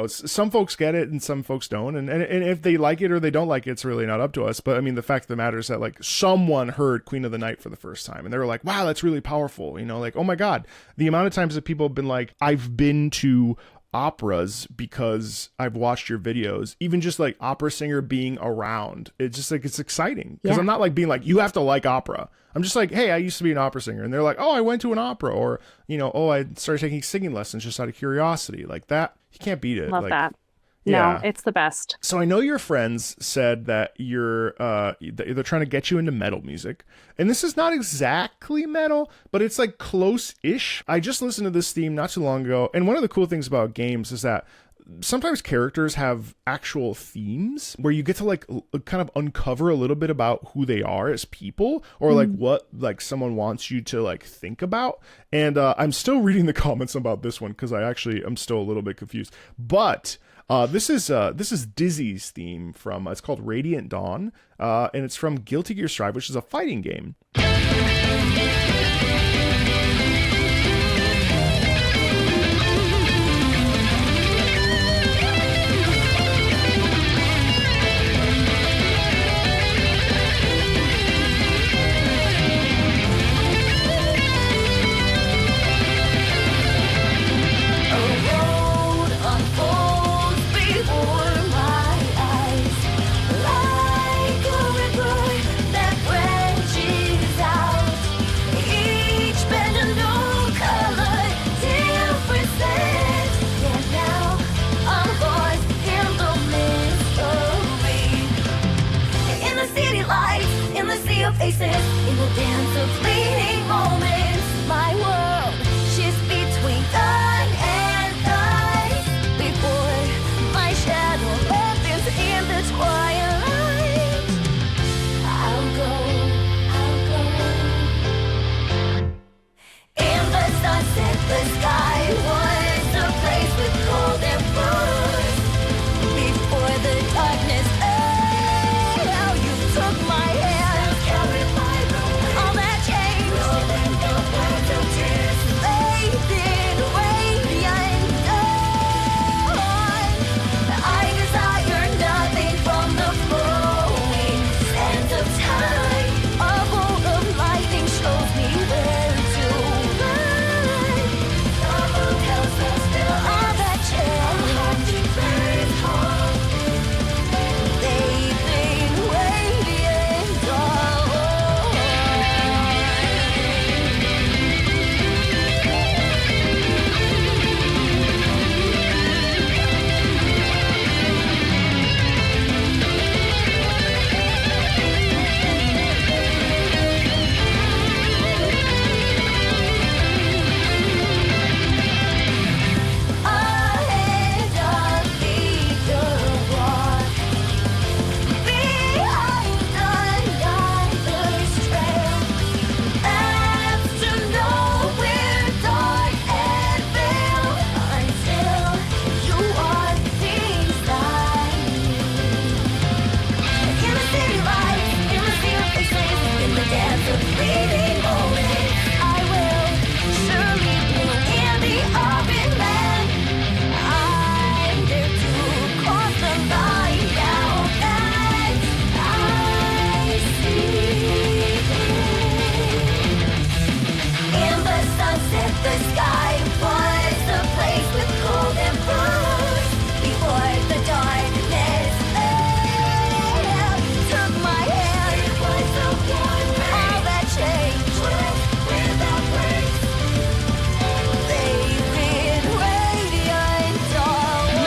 [SPEAKER 1] some folks get it and some folks don't. And if they like it or they don't like it, it's really not up to us. But I mean, the fact of the matter is that like someone heard Queen of the Night for the first time and they were like, wow, that's really powerful. Like, oh my God, the amount of times that people have been like, I've been to operas because I've watched your videos, even just like opera singer being around. It's just like, it's exciting because I'm not like being like, you have to like opera. I'm just like, hey, I used to be an opera singer. And they're like, oh, I went to an opera, or, oh, I started taking singing lessons just out of curiosity. Like that, you can't beat it.
[SPEAKER 2] Love
[SPEAKER 1] like,
[SPEAKER 2] that. No, it's the best.
[SPEAKER 1] So I know your friends said that they're trying to get you into metal music. And this is not exactly metal, but it's like close-ish. I just listened to this theme not too long ago. And one of the cool things about games is that sometimes characters have actual themes where you get to like kind of uncover a little bit about who they are as people, or like what like someone wants you to like think about. And I'm still reading the comments about this one because I'm still a little bit confused. But this is Dizzy's theme from it's called Radiant Dawn, and it's from Guilty Gear Strive, which is a fighting game.
[SPEAKER 4] faces in the dance of fleeting moments. My world shifts between dawn and night before my shadow lengthens in the twilight. I'll go. In the sunset, the sky was a place with golden rose. Before the darkness, how you took my hand, carried by the wind. All that changed, rolling the words of tears, fading radiant dawn. I desire nothing from the flowing sands of time. A bolt of lightning shows me where to run. The moon tells us still all that changed. Heart declares home. Bathing radiant dawn. Ahead of leader walk, behind another's trail. Paths to nowhere, dark and veiled, until you are beside me. In the city lights, in the sea of faces, in the dance of fleeting moments, I will surely bloom in the open land. I dare to cross the line now that I see. In the sunset, the sky was a place with golden rose. Before the darkness, you took my hand. It was a warm all that changed without breaks. Bathing radiant dawn.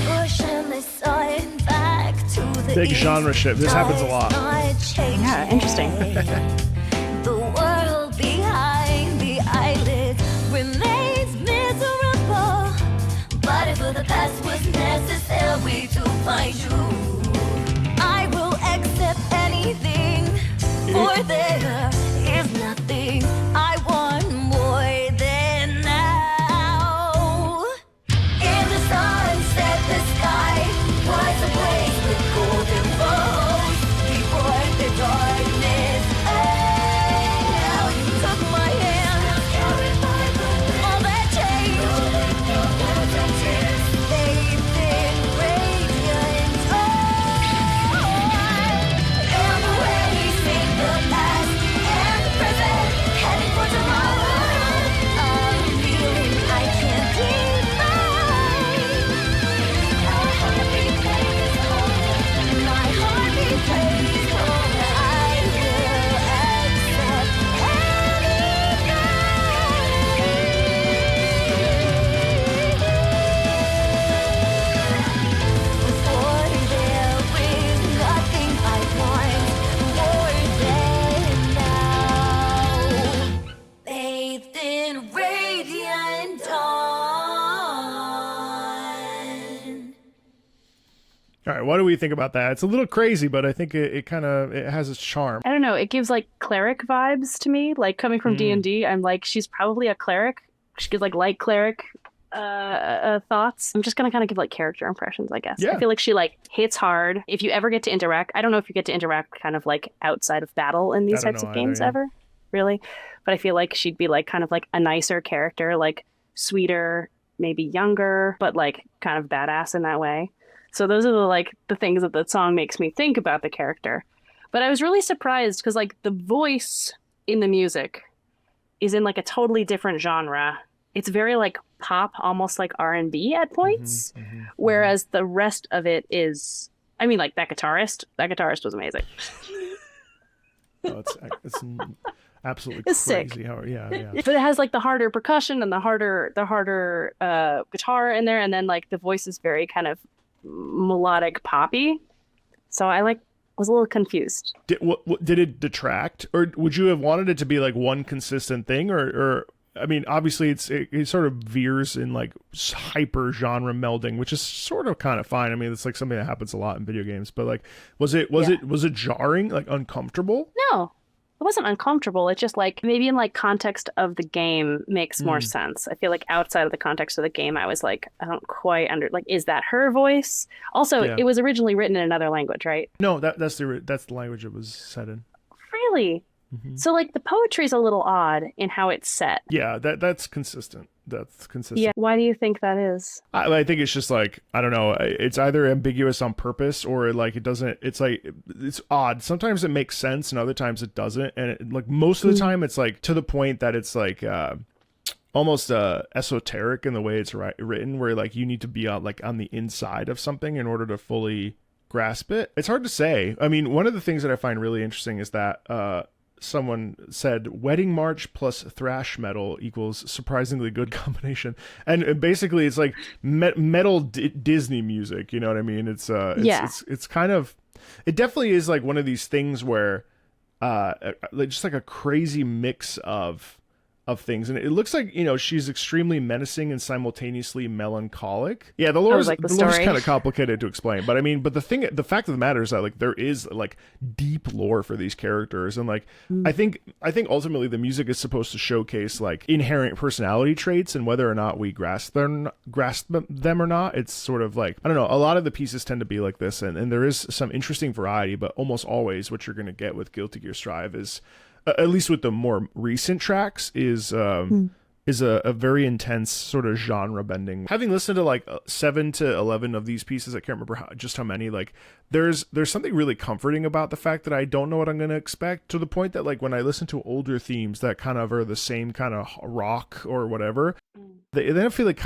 [SPEAKER 4] Pushing the sun back to the
[SPEAKER 1] Big
[SPEAKER 4] east.
[SPEAKER 1] genre shift. This happens a lot.
[SPEAKER 2] Yeah, interesting.
[SPEAKER 4] The world behind the eyelids remains miserable. But if the past was necessary to find you, I will accept anything. For there is nothing I want more than now. In the sunset, the sky was a place with golden rose. Before the darkness, how you took my hand, carried by the wind. All that changed, rolling the words of tears, bathing radiant dawn. And the way we sing the past and the present, heading for tomorrow. A feeling I can't define. My heart betrays home. My heart betrays home. I will accept anything. For there is nothing I want more than now. Bathed in radiant dawn.
[SPEAKER 1] All right, what do we think about that? It's a little crazy, but I think it kind of it has its charm.
[SPEAKER 2] I don't know. It gives like cleric vibes to me. Like coming from D&D, I'm like, she's probably a cleric. She gives like light cleric thoughts. I'm just gonna kind of give like character impressions, I guess.
[SPEAKER 1] Yeah.
[SPEAKER 2] I feel like she like hits hard. If you ever get to interact, I don't know if you get to interact kind of like outside of battle in these
[SPEAKER 1] I don't
[SPEAKER 2] types
[SPEAKER 1] know
[SPEAKER 2] of games
[SPEAKER 1] either, yeah.
[SPEAKER 2] ever, really. but I feel like she'd be like kind of like a nicer character, like sweeter, maybe younger, but like kind of badass in that way. So those are the things that the song makes me think about the character. But I was really surprised because like the voice in the music is in like a totally different genre. It's very like pop, almost like R&B at points, whereas the rest of it is, I mean, like that guitarist was amazing.
[SPEAKER 1] Oh, it's absolutely
[SPEAKER 2] It's
[SPEAKER 1] crazy.
[SPEAKER 2] sick.
[SPEAKER 1] Yeah.
[SPEAKER 2] But it has like the harder percussion and the harder guitar in there, and then like the voice is very kind of melodic poppy. So I like was a little confused.
[SPEAKER 1] Did it detract, or would you have wanted it to be like one consistent thing, or I mean, obviously it sort of veers in like hyper genre melding, which is sort of kind of fine. I mean, it's like something that happens a lot in video games, but like, was it jarring, like uncomfortable?
[SPEAKER 2] No, it wasn't uncomfortable. It's just like maybe in like context of the game makes more sense. I feel like outside of the context of the game, I was like, I don't quite like, is that her voice? Also, it was originally written in another language, right?
[SPEAKER 1] No, that's the language it was set in.
[SPEAKER 2] Really? So like the poetry's a little odd in how it's set.
[SPEAKER 1] Yeah, that's consistent. That's consistent.
[SPEAKER 2] Yeah. Why do you think that is?
[SPEAKER 1] I think it's just like, I don't know, it's either ambiguous on purpose or like it doesn't, it's like, it's odd. Sometimes it makes sense and other times it doesn't. And like most of the time it's like to the point that it's like almost esoteric in the way it's written, where like you need to be on the inside of something in order to fully grasp it. It's hard to say. I mean, one of the things that I find really interesting is that someone said wedding march plus thrash metal equals surprisingly good combination, and basically it's like metal Disney music, you know what I mean? It's kind of, it definitely is like one of these things where like just like a crazy mix of things, and it looks like, you know, she's extremely menacing and simultaneously melancholic. Yeah, the lore's kind of complicated to explain, but I mean, but the fact of the matter is that like there is like deep lore for these characters, and like I think ultimately the music is supposed to showcase like inherent personality traits, and whether or not we grasp them or not, it's sort of like, I don't know, a lot of the pieces tend to be like this, and there is some interesting variety, but almost always what you're going to get with Guilty Gear Strive is, at least with the more recent tracks, is a very intense sort of genre bending. Having listened to like 7 to 11 of these pieces, I can't remember how many, like there's something really comforting about the fact that I don't know what I'm going to expect, to the point that like when I listen to older themes that kind of are the same kind of rock or whatever, then I feel like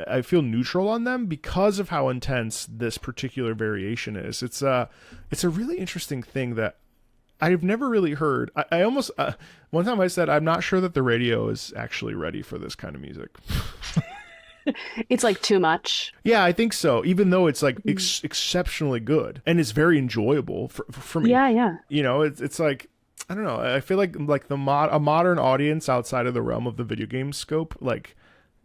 [SPEAKER 1] I feel neutral on them because of how intense this particular variation is. It's a really interesting thing that I've never really heard. I almost one time I said I'm not sure that the radio is actually ready for this kind of music.
[SPEAKER 2] It's like too much.
[SPEAKER 1] Yeah, I think so. Even though it's like exceptionally good and it's very enjoyable for me.
[SPEAKER 2] Yeah.
[SPEAKER 1] You know, it's like, I don't know. I feel like a modern audience outside of the realm of the video game scope, like,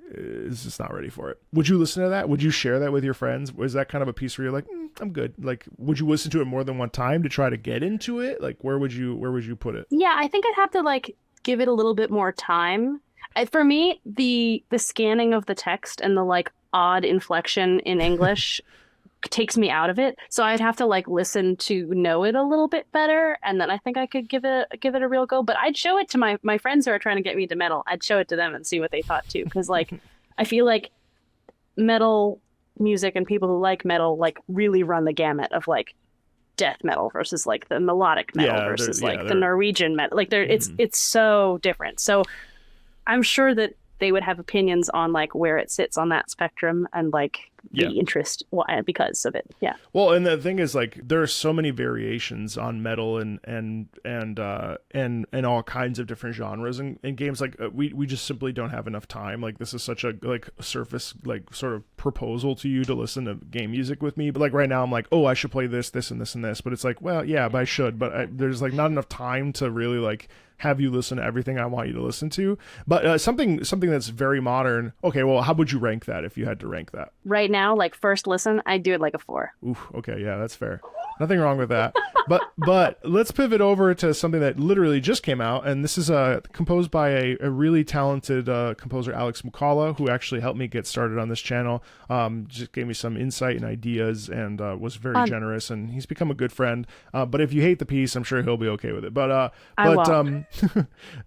[SPEAKER 1] is just not ready for it. Would you listen to that? Would you share that with your friends? Was that kind of a piece where you're like, I'm good? Like, would you listen to it more than one time to try to get into it? Like, where would you put it?
[SPEAKER 2] Yeah, I think I'd have to like give it a little bit more time. For me, the scanning of the text and the like odd inflection in English takes me out of it. So I'd have to like listen to know it a little bit better, and then I think I could give it a real go. But I'd show it to my friends who are trying to get me to metal. I'd show it to them and see what they thought too, because like I feel like metal music and people who like metal like really run the gamut of like death metal versus like the melodic metal versus like the Norwegian metal. Like it's so different. So I'm sure that they would have opinions on like where it sits on that spectrum and like the interest because of it. Yeah.
[SPEAKER 1] Well, and the thing is, like, there are so many variations on metal and all kinds of different genres in games. Like we just simply don't have enough time. Like, this is such a like surface like sort of proposal to you to listen to game music with me. But like right now I'm like, oh, I should play this and this and this. But it's like, well, yeah, but I should. But there's like not enough time to really like have you listen to everything I want you to listen to. But something that's very modern. Okay, well, how would you rank that if you had to rank that?
[SPEAKER 2] Right now, like first listen, I'd do it like a 4.
[SPEAKER 1] Oof, okay, yeah, that's fair. Nothing wrong with that. But let's pivot over to something that literally just came out, and this is composed by a really talented composer, Alex Mukala, who actually helped me get started on this channel. Just gave me some insight and ideas, and was very generous, and he's become a good friend. But if you hate the piece, I'm sure he'll be okay with it.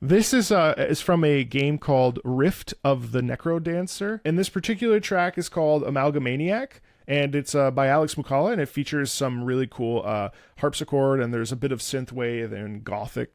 [SPEAKER 1] This is from a game called Rift of the Necrodancer, and this particular track is called Amalgamaniac. And it's by Alex Mukala, and it features some really cool harpsichord, and there's a bit of synthwave and gothic.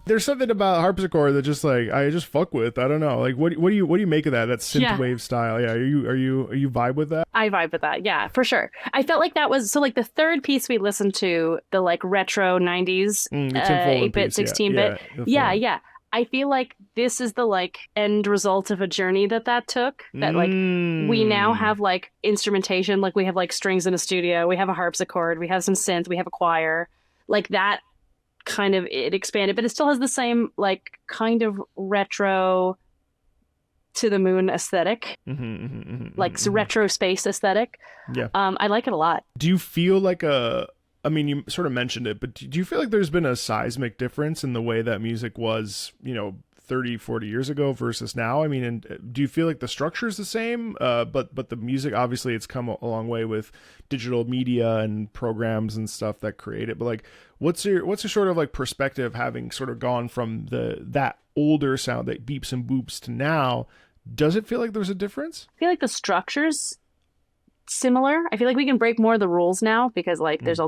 [SPEAKER 1] There's something about harpsichord that just like I just fuck with. I don't know. Like what do you make of that? That synthwave style. Yeah. Are you vibe with that?
[SPEAKER 2] I vibe with that. Yeah, for sure. I felt like that was so like the third piece we listened to, the like retro 90s 8-bit 16-bit. Yeah. I feel like this is the like end result of a journey that took, that like we now have like instrumentation, like we have like strings in a studio, we have a harpsichord, we have some synth, we have a choir, like that kind of, it expanded, but it still has the same like kind of retro to the moon aesthetic, retro space aesthetic. Yeah. I like it a lot.
[SPEAKER 1] Do you feel like I mean, you sort of mentioned it, but do you feel like there's been a seismic difference in the way that music was, 30, 40 years ago versus now? I mean, and do you feel like the structure is the same? But the music, obviously, it's come a long way with digital media and programs and stuff that create it. But like, what's your sort of like perspective, having sort of gone from that older sound that beeps and boops to now? Does it feel like there's a difference?
[SPEAKER 2] I feel like the structures similar. I feel like we can break more of the rules now because like there's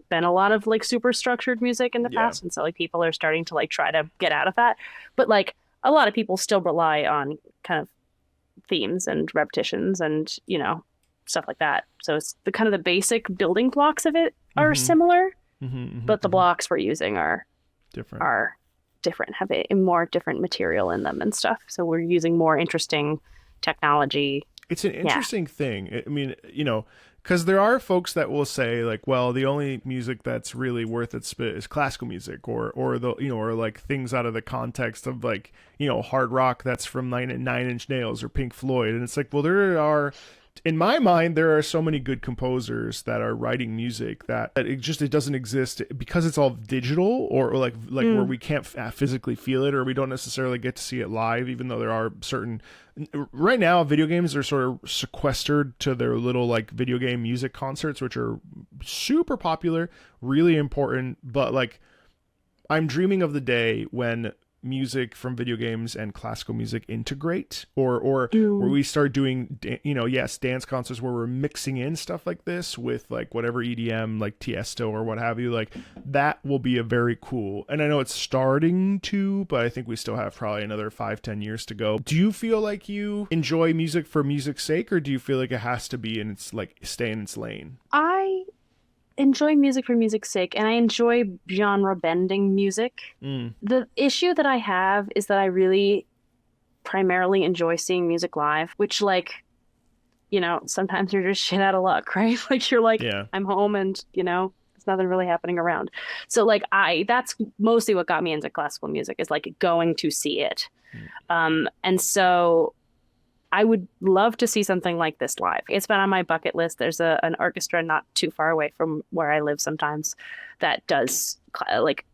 [SPEAKER 2] been a lot of like super structured music in the past, and so like people are starting to like try to get out of that. But like a lot of people still rely on kind of themes and repetitions and, you know, stuff like that. So it's the kind of the basic building blocks of it are similar, but the blocks we're using are different, have a more different material in them and stuff. So we're using more interesting technology.
[SPEAKER 1] It's an interesting thing. I mean, you know, because there are folks that will say like, well, the only music that's really worth its spit is classical music, or the, you know, or like things out of the context of like, you know, hard rock that's from Nine Inch Nails or Pink Floyd, and it's like, well, there are. In my mind, there are so many good composers that are writing music that it doesn't exist because it's all digital or like where we can't physically feel it, or we don't necessarily get to see it live, even though there are certain. Right now, video games are sort of sequestered to their little like video game music concerts, which are super popular, really important. But like, I'm dreaming of the day when music from video games and classical music integrate, or where we start doing, you know, dance concerts where we're mixing in stuff like this with like whatever EDM, like Tiesto or what have you. Like that will be a very cool, and I know it's starting to, but I think we still have probably another 5-10 years to go. Do you feel like you enjoy music for music's sake, or do you feel like it has to be and it's like stay in its lane?
[SPEAKER 2] I enjoy music for music's sake, and I enjoy genre bending music. The issue that I have is that I really primarily enjoy seeing music live, which, like, you know, sometimes you're just shit out of luck, right? Like you're like, I'm home and, you know, there's nothing really happening around. So like that's mostly what got me into classical music, is like going to see it. And so I would love to see something like this live. It's been on my bucket list. There's an orchestra not too far away from where I live sometimes that does like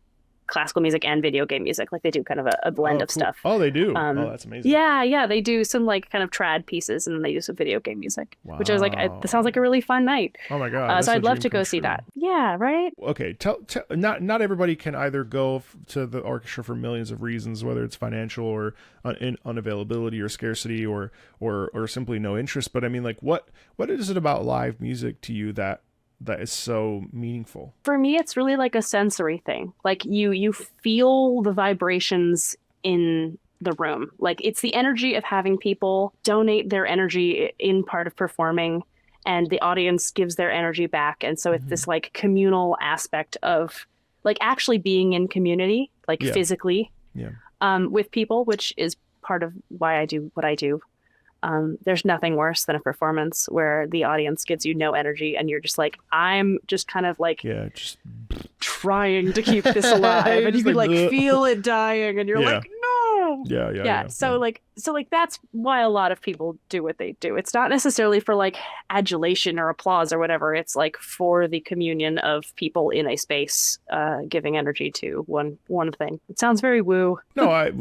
[SPEAKER 2] classical music and video game music. Like they do kind of a blend of stuff.
[SPEAKER 1] Oh, they do? That's amazing.
[SPEAKER 2] Yeah. They do some like kind of trad pieces, and then they do some video game music, which I was like, this sounds like a really fun night.
[SPEAKER 1] Oh my God.
[SPEAKER 2] So I'd love to go see that. Yeah, right?
[SPEAKER 1] Okay. Not everybody can either go to the orchestra for millions of reasons, whether it's financial or unavailability or scarcity or simply no interest. But I mean, like what is it about live music to you that is so meaningful?
[SPEAKER 2] For me, it's really like a sensory thing. Like you feel the vibrations in the room. Like it's the energy of having people donate their energy in part of performing, and the audience gives their energy back. And so it's this like communal aspect of like actually being in community, like physically with people, which is part of why I do what I do. There's nothing worse than a performance where the audience gives you no energy and you're just like, I'm just kind of like just trying to keep this alive, and you can like feel it dying, and you're like, no. So like that's why a lot of people do what they do. It's not necessarily for like adulation or applause or whatever. It's like for the communion of people in a space, giving energy to one thing. It sounds very woo.
[SPEAKER 1] But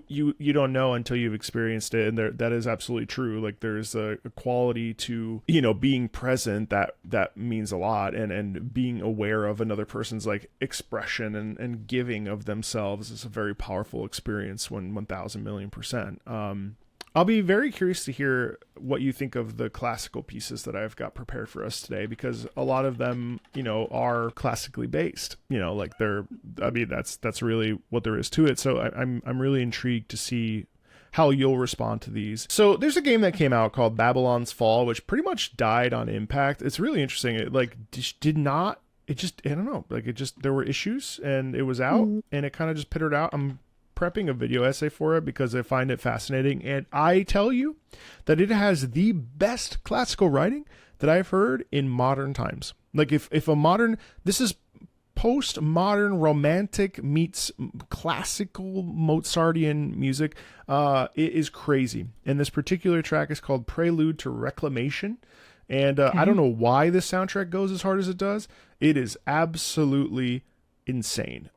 [SPEAKER 1] you don't know until you've experienced it, and that is absolutely true. Like there's a quality to, you know, being present that means a lot, and being aware of another person's like expression and giving of themselves is a very powerful experience. 1,000,000,000%. I'll be very curious to hear what you think of the classical pieces that I've got prepared for us today, because a lot of them, you know, are classically based. You know, like that's really what there is to it. So I'm really intrigued to see how you'll respond to these. So there's a game that came out called Babylon's Fall, which pretty much died on impact. It's really interesting. It like I don't know, like there were issues and it was out and it kind of just pittered out. I'm prepping a video essay for it because I find it fascinating, and I tell you that it has the best classical writing that I've heard in modern times. Like if this is postmodern romantic meets classical Mozartian music, it is crazy. And this particular track is called Prelude to Reclamation. And I don't know why this soundtrack goes as hard as it does. It is absolutely insane.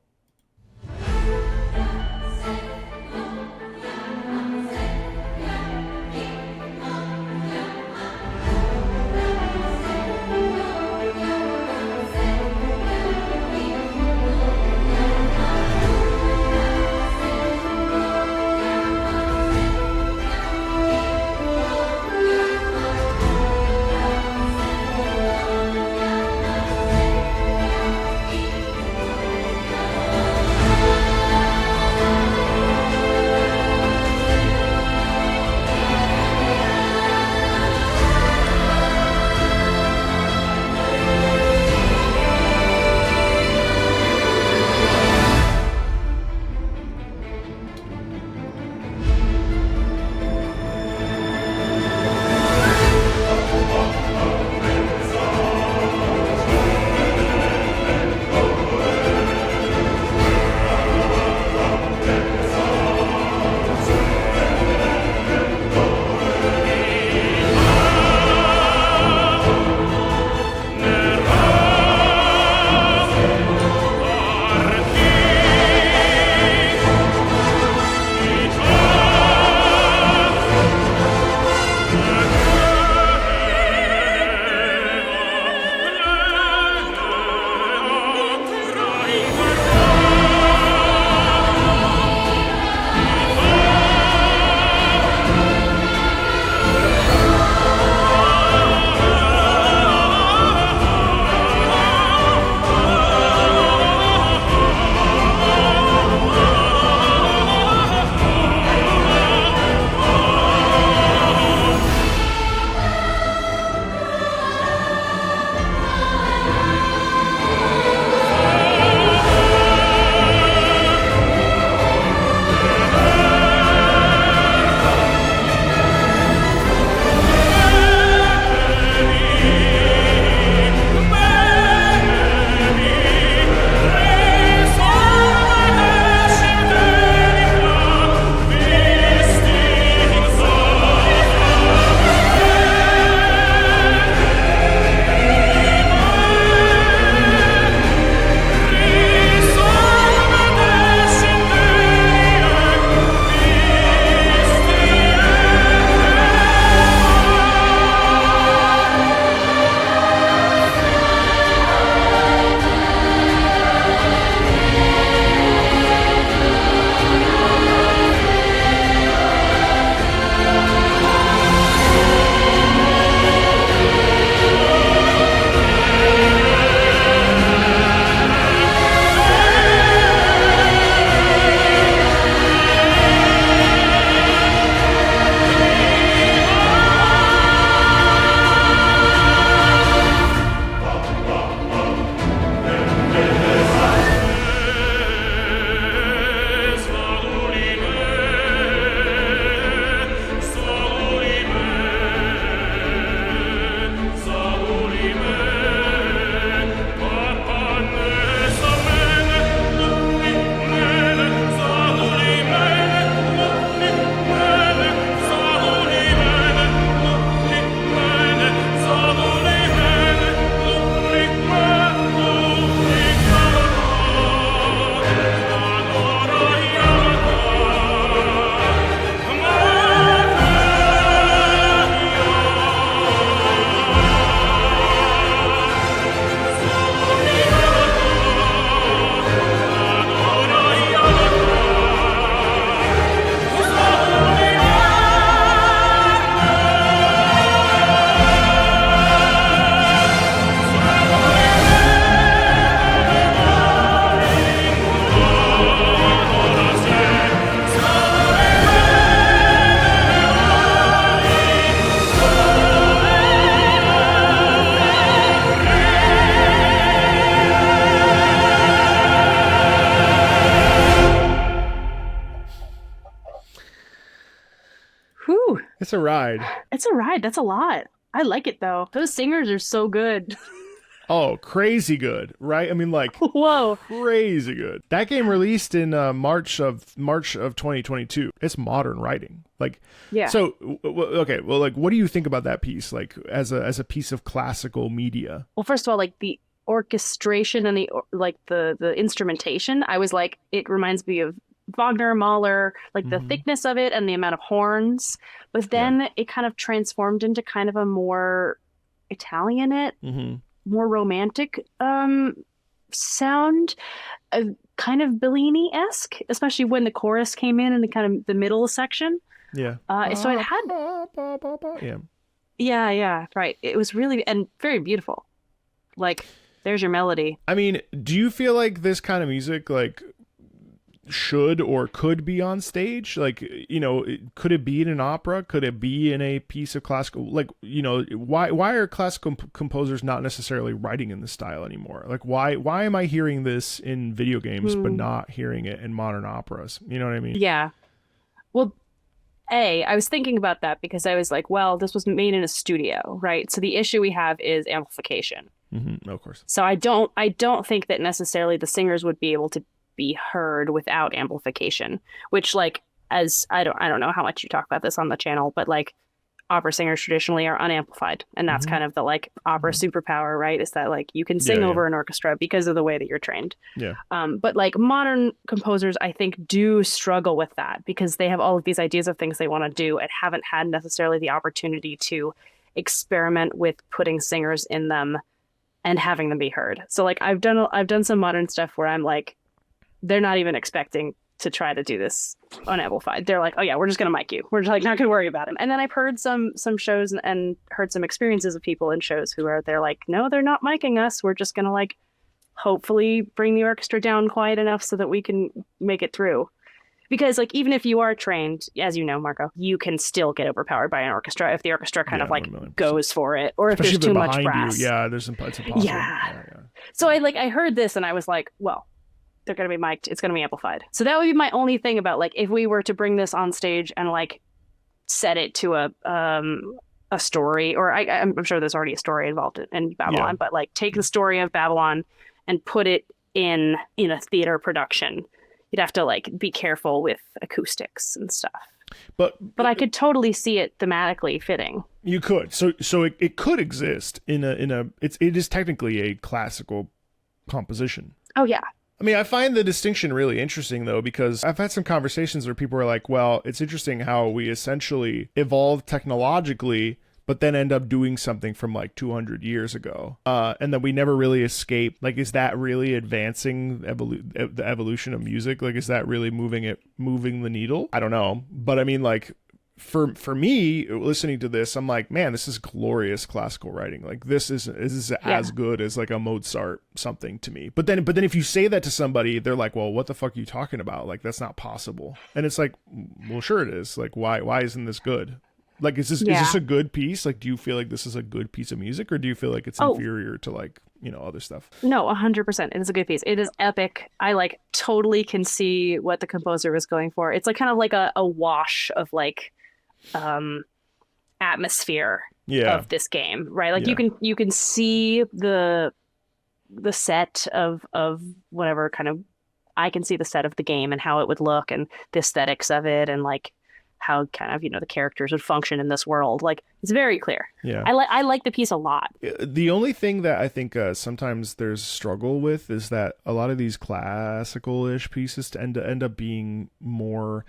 [SPEAKER 1] That's a ride.
[SPEAKER 2] It's a ride. That's a lot. I like it though. Those singers are so good.
[SPEAKER 1] Oh, crazy good, right? I mean, like,
[SPEAKER 2] whoa,
[SPEAKER 1] crazy good. That game released in March of 2022. It's modern writing, like,
[SPEAKER 2] yeah.
[SPEAKER 1] So, okay, well, like, what do you think about that piece, like, as a piece of classical media?
[SPEAKER 2] Well, first of all, like the orchestration and the instrumentation, I was like, it reminds me of Wagner, Mahler, like the thickness of it and the amount of horns. But then it kind of transformed into kind of a more Italianate. More romantic sound, kind of Bellini-esque, especially when the chorus came in the kind of the middle section.
[SPEAKER 1] Yeah.
[SPEAKER 2] So it had yeah, right. It was really and very beautiful. Like, there's your melody.
[SPEAKER 1] I mean, do you feel like this kind of music, like, should or could be on stage? Like, you know, could it be in an opera? Could it be in a piece of classical? Like, you know, why are classical composers not necessarily writing in this style anymore? Like, why am I hearing this in video games but not hearing it in modern operas? You know what I mean?
[SPEAKER 2] Yeah. Well, I was thinking about that because I was like, well, this was made in a studio, right? So the issue we have is amplification.
[SPEAKER 1] Of course.
[SPEAKER 2] So I don't think that necessarily the singers would be able to be heard without amplification, which, like, as I don't know how much you talk about this on the channel, but like opera singers traditionally are unamplified, and that's kind of the like opera superpower, right? Is that like you can sing over an orchestra because of the way that you're trained.
[SPEAKER 1] Yeah.
[SPEAKER 2] But like modern composers, I think, do struggle with that because they have all of these ideas of things they want to do and haven't had necessarily the opportunity to experiment with putting singers in them and having them be heard. So like I've done some modern stuff where I'm like, they're not even expecting to try to do this unamplified. They're like, oh yeah, we're just gonna mic you. We're just like not gonna worry about it. And then I've heard some shows and heard some experiences of people in shows who are they're like, no, they're not micing us. We're just gonna like hopefully bring the orchestra down quiet enough so that we can make it through. Because like even if you are trained, as you know, Marco, you can still get overpowered by an orchestra if the orchestra kind of like
[SPEAKER 1] 1,000,000%.
[SPEAKER 2] goes for it, or
[SPEAKER 1] Especially
[SPEAKER 2] if there's too much
[SPEAKER 1] behind
[SPEAKER 2] brass.
[SPEAKER 1] you. Yeah, it's impossible.
[SPEAKER 2] Yeah. So I heard this and I was like, well, they're going to be mic'd. It's going to be amplified. So that would be my only thing about like if we were to bring this on stage and like set it to a story, or I'm sure there's already a story involved in Babylon, but like take the story of Babylon and put it in a theater production. You'd have to like be careful with acoustics and stuff. But I could totally see it thematically fitting.
[SPEAKER 1] You could. So it could exist in a it is technically a classical composition.
[SPEAKER 2] Oh yeah.
[SPEAKER 1] I mean, I find the distinction really interesting, though, because I've had some conversations where people are like, well, it's interesting how we essentially evolved technologically, but then end up doing something from like 200 years ago. And then we never really escape. Like, is that really advancing the evolution of music? Like, is that really moving the needle? I don't know. But I mean, like, for me, listening to this, I'm like, man, this is glorious classical writing. Like this is as good as like a Mozart something to me. But then if you say that to somebody, they're like, well, what the fuck are you talking about? Like that's not possible. And it's like, well, sure it is. Like why isn't this good? Like is this a good piece? Like do you feel like this is a good piece of music, or do you feel like it's inferior to like other stuff?
[SPEAKER 2] No, 100%. It is a good piece. It is epic. I like totally can see what the composer was going for. It's like kind of like a wash of like atmosphere of this game, right? Like you can see the set of whatever kind of, I can see the set of the game and how it would look and the aesthetics of it and like how kind of the characters would function in this world. Like it's very clear. I like the piece a lot.
[SPEAKER 1] The only thing that I think sometimes there's struggle with is that a lot of these classical-ish pieces end up being more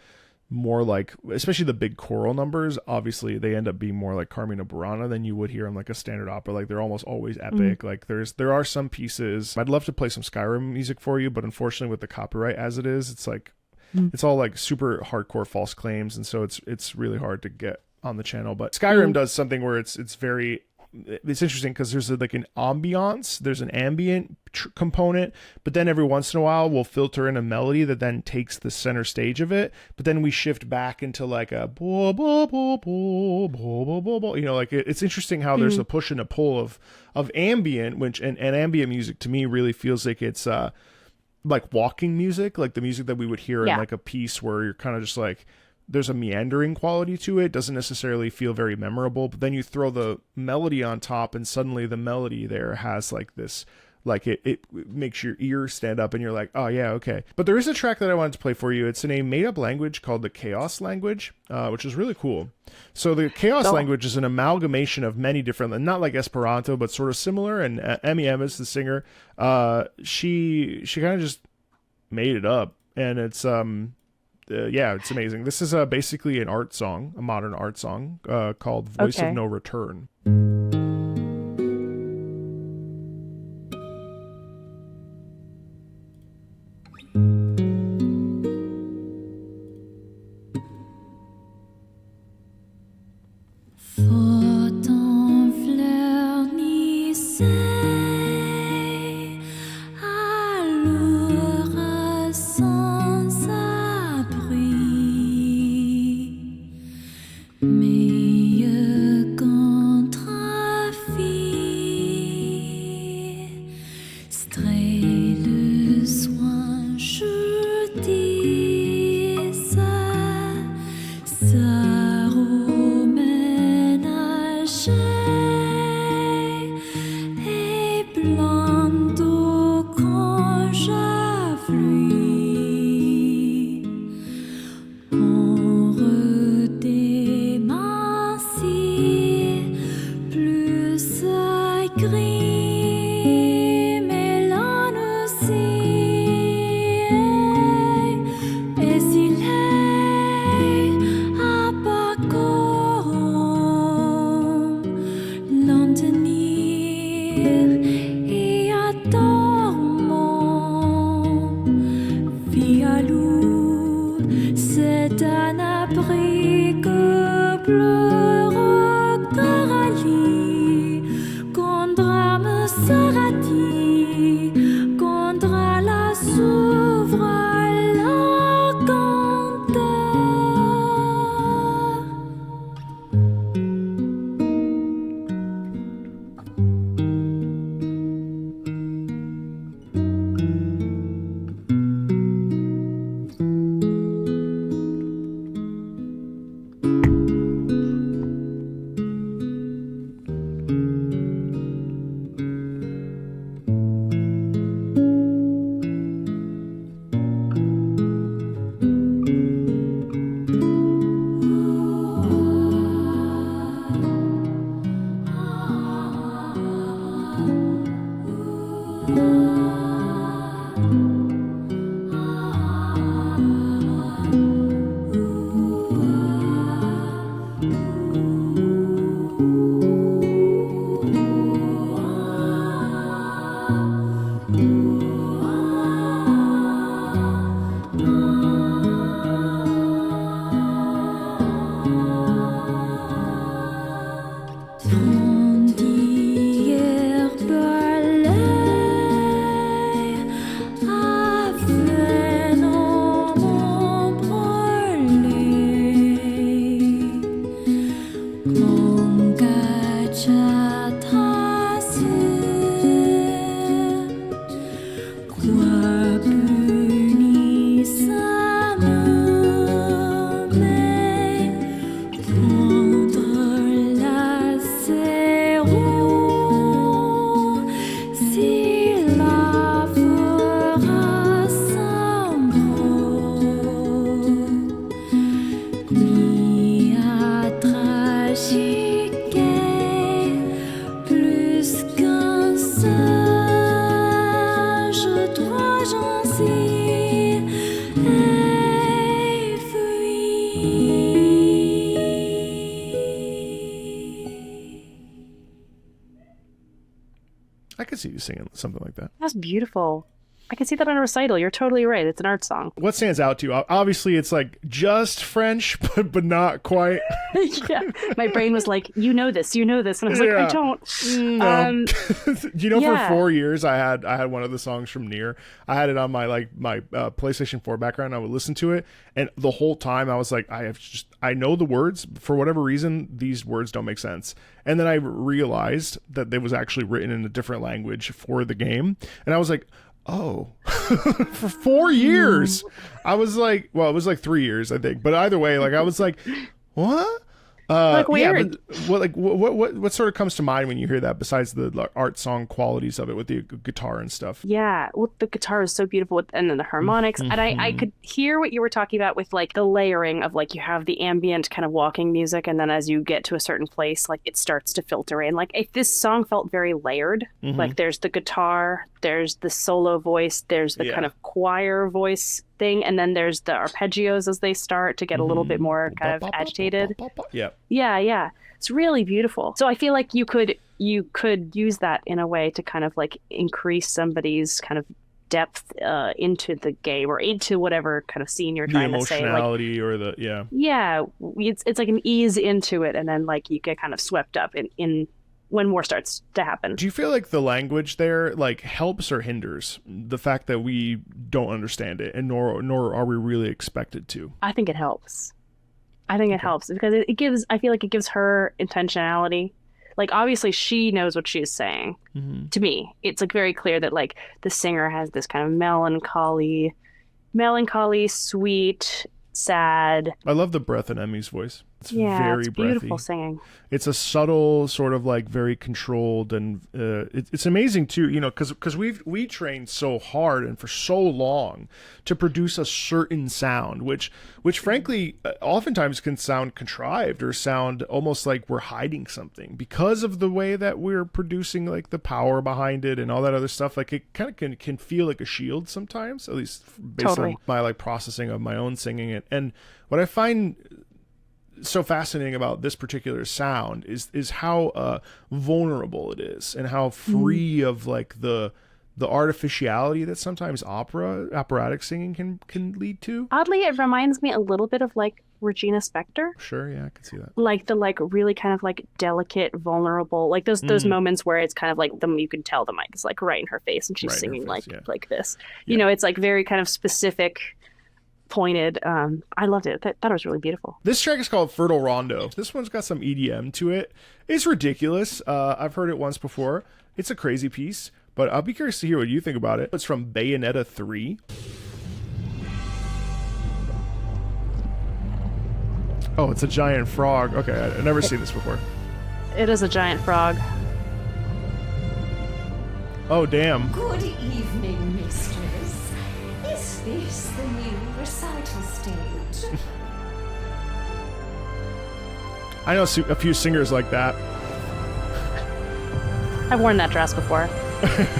[SPEAKER 1] like, especially the big choral numbers, obviously they end up being more like Carmina Burana than you would hear in like a standard opera. Like they're almost always epic. Like there are some pieces, I'd love to play some Skyrim music for you, but unfortunately with the copyright as it is, it's like it's all like super hardcore false claims, and so it's really hard to get on the channel. But Skyrim does something where it's interesting because there's like an ambiance, there's an ambient component, but then every once in a while we'll filter in a melody that then takes the center stage of it, but then we shift back into like a bo, bo, bo, bo, bo, bo, bo, bo. Like it's interesting how there's a push and a pull of ambient, which and ambient music to me really feels like it's like walking music, like the music that we would hear in like a piece where you're kind of just like there's a meandering quality to it. It doesn't necessarily feel very memorable, but then you throw the melody on top and suddenly the melody there has like this, like it makes your ears stand up and you're like, oh yeah, okay. But there is a track that I wanted to play for you. It's in a made up language called the Chaos language, which is really cool. So the Chaos language is an amalgamation of many different, not like Esperanto, but sort of similar. And Emmy Emmis, the singer, she kind of just made it up, and it's yeah, it's amazing. This is basically an art song, a modern art song called Voice of No Return. I could see you singing something like that.
[SPEAKER 2] That's beautiful. I can see that on a recital. You're totally right. It's an art song.
[SPEAKER 1] What stands out to you? Obviously, it's like just French, but not quite.
[SPEAKER 2] Yeah. My brain was like, you know this. And I was like, I don't.
[SPEAKER 1] No. For 4 years, I had one of the songs from Nier. I had it on my PlayStation 4 background. I would listen to it. And the whole time I was like, I know the words. For whatever reason, these words don't make sense. And then I realized that it was actually written in a different language for the game. And I was like, Oh, for 4 years. I was like, well, it was like 3 years, I think. But either way, like I was like, what?
[SPEAKER 2] Like weird.
[SPEAKER 1] Yeah, but what sort of comes to mind when you hear that besides the like, art song qualities of it with the guitar and stuff?
[SPEAKER 2] Yeah, well, the guitar is so beautiful, and then the harmonics, and I could hear what you were talking about with like the layering of like you have the ambient kind of walking music, and then as you get to a certain place, like it starts to filter in. Like if this song felt very layered, like there's the guitar, there's the solo voice, there's the kind of choir voice thing, and then there's the arpeggios as they start to get a little bit more kind of agitated. Yeah. It's really beautiful. So I feel like you could use that in a way to kind of like increase somebody's kind of depth into the game or into whatever kind of scene you're trying to say.
[SPEAKER 1] The emotionality or the
[SPEAKER 2] Yeah, it's like an ease into it, and then like you get kind of swept up in when war starts to happen.
[SPEAKER 1] Do you feel like the language there like helps or hinders the fact that we don't understand it, and nor are we really expected to?
[SPEAKER 2] I think it helps. I think it helps because it gives, I feel like it gives her intentionality. Like obviously she knows what she's saying. To me, it's like very clear that like the singer has this kind of melancholy, sweet, sad.
[SPEAKER 1] I love the breath in Emmy's voice. It's
[SPEAKER 2] it's beautiful
[SPEAKER 1] breathy.
[SPEAKER 2] singing.
[SPEAKER 1] It's a subtle sort of like very controlled, and it's amazing too, you know, because we trained so hard and for so long to produce a certain sound, which frankly oftentimes can sound contrived or sound almost like we're hiding something because of the way that we're producing like the power behind it and all that other stuff. Like it kind of can feel like a shield sometimes, at least based on my like processing of my own singing it. And what I find so fascinating about this particular sound is how vulnerable it is, and how free of like the artificiality that sometimes operatic singing can lead to.
[SPEAKER 2] Oddly, it reminds me a little bit of like Regina Spektor.
[SPEAKER 1] Sure, yeah, I can see that.
[SPEAKER 2] Like the like really kind of like delicate, vulnerable, like those moments where it's kind of like you can tell the mic is like right in her face and she's singing like this. You know, it's like very kind of specific, pointed. I loved it. Thought it was really beautiful.
[SPEAKER 1] This track is called Fertile Rondo. This one's got some EDM to it. It's ridiculous. I've heard it once before. It's a crazy piece, but I'll be curious to hear what you think about it. It's from Bayonetta 3. Oh, it's a giant frog. Okay, I've never seen this before.
[SPEAKER 2] It is a giant frog.
[SPEAKER 1] Oh, damn.
[SPEAKER 5] Good evening, mistress. Is this the new recital stage?
[SPEAKER 1] I know a few singers like that.
[SPEAKER 2] I've worn that dress before.
[SPEAKER 5] Such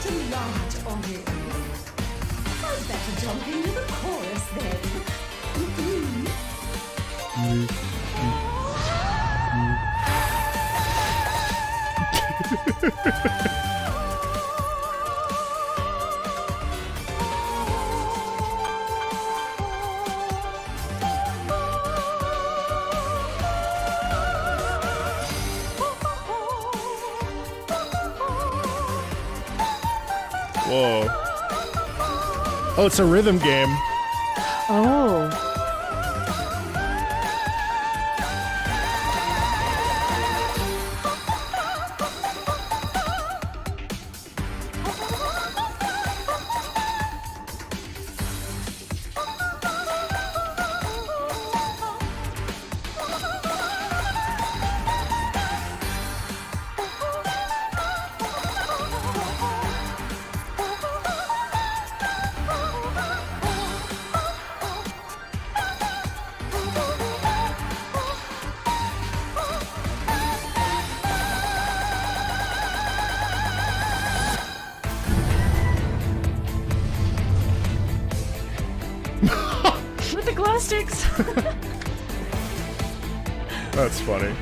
[SPEAKER 5] a large audience. I'd better jump into the chorus then.
[SPEAKER 1] Whoa. Oh, it's a rhythm game.
[SPEAKER 2] Oh. With the glow sticks.
[SPEAKER 1] That's funny.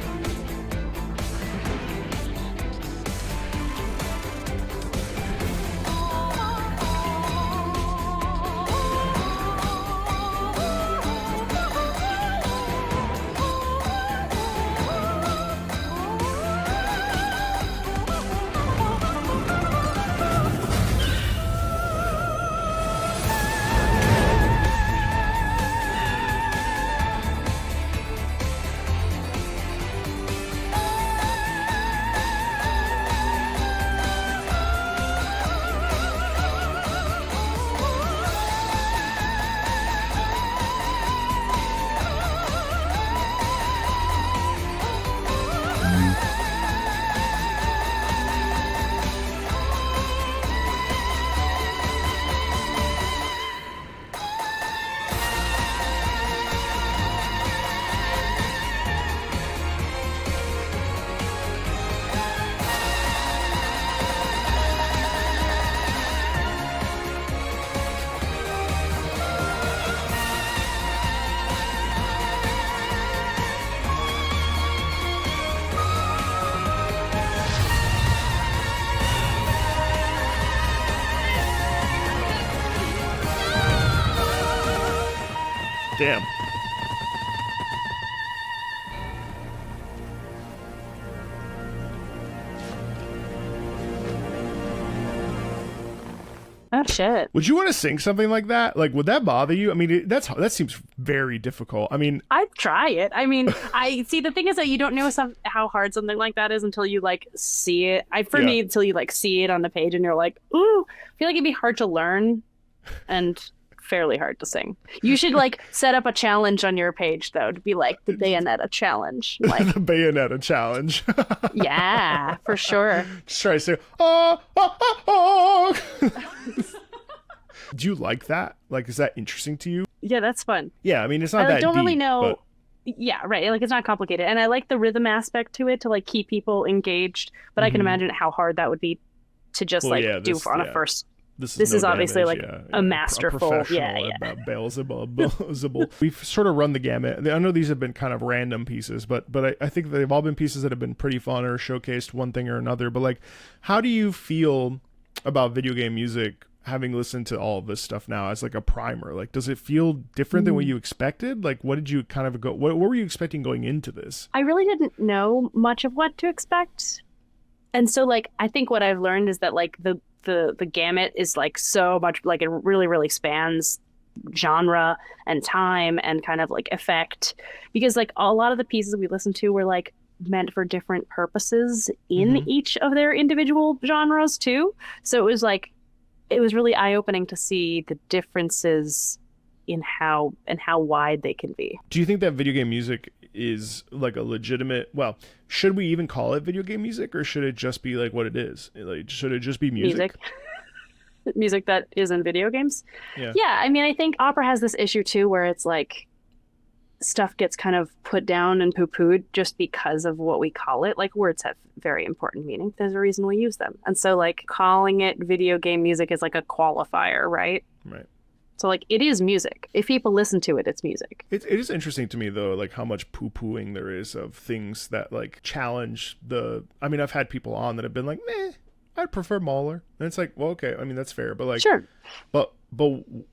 [SPEAKER 1] Damn.
[SPEAKER 2] Oh shit.
[SPEAKER 1] Would you want to sing something like that? Like, would that bother you? I mean, that seems very difficult. I mean,
[SPEAKER 2] I'd try it. I mean, I see the thing is that you don't know how hard something like that is until you like see it. For me, until you like see it on the page and you're like, ooh, I feel like it'd be hard to learn and fairly hard to sing. You should like set up a challenge on your page though to be like the Bayonetta challenge. Like
[SPEAKER 1] the Bayonetta challenge.
[SPEAKER 2] yeah, for sure.
[SPEAKER 1] Just try to say, oh, oh, oh, oh. Do you like that? Like, is that interesting to you?
[SPEAKER 2] Yeah, that's fun.
[SPEAKER 1] Yeah, I mean, it's not
[SPEAKER 2] I
[SPEAKER 1] that
[SPEAKER 2] don't really
[SPEAKER 1] deep,
[SPEAKER 2] know.
[SPEAKER 1] but...
[SPEAKER 2] Yeah, right. Like, it's not complicated. And I like the rhythm aspect to it to like keep people engaged. But I can imagine how hard that would be to just on a first.
[SPEAKER 1] This
[SPEAKER 2] is
[SPEAKER 1] no
[SPEAKER 2] obviously
[SPEAKER 1] damage,
[SPEAKER 2] like a masterful.
[SPEAKER 1] About Beelzebub. We've sort of run the gamut. I know these have been kind of random pieces, but I think they've all been pieces that have been pretty fun or showcased one thing or another. But like, how do you feel about video game music, having listened to all of this stuff now as like a primer? Like, does it feel different than what you expected? Like, what did you kind of what were you expecting going into this?
[SPEAKER 2] I really didn't know much of what to expect. And so like, I think what I've learned is that like the gamut is like so much, like it really, really spans genre and time and kind of like effect, because like a lot of the pieces we listened to were like meant for different purposes in each of their individual genres too. So it was like, it was really eye-opening to see the differences in how wide they can be.
[SPEAKER 1] Do you think that video game music is like a legitimate, well, should we even call it video game music, or should it just be like what it is? Like, should it just be music?
[SPEAKER 2] Music that is in video games?
[SPEAKER 1] Yeah.
[SPEAKER 2] I mean, I think opera has this issue too where it's like stuff gets kind of put down and poo-pooed just because of what we call it. Like, words have very important meaning. There's a reason we use them. And so like calling it video game music is like a qualifier, right?
[SPEAKER 1] Right.
[SPEAKER 2] So like, it is music. If people listen to it, it's music.
[SPEAKER 1] It is interesting to me though, like how much poo-pooing there is of things that like challenge I mean, I've had people on that have been like, meh, I'd prefer Mahler. And it's like, well, okay, I mean, that's fair, but like,
[SPEAKER 2] sure.
[SPEAKER 1] But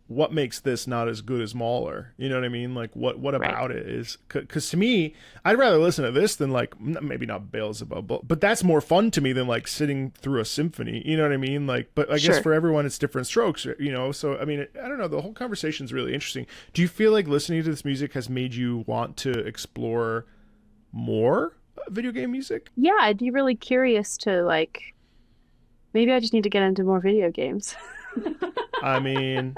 [SPEAKER 1] what makes this not as good as Mahler? You know what I mean? Like, what about it is? Because to me, I'd rather listen to this than like, maybe not Beelzebub, but that's more fun to me than like sitting through a symphony. You know what I mean? Like, but I guess for everyone, it's different strokes. You know, so I mean, I don't know. The whole conversation is really interesting. Do you feel like listening to this music has made you want to explore more video game music? Yeah,
[SPEAKER 2] I'd be really curious to like. Maybe I just need to get into more video games.
[SPEAKER 1] I mean,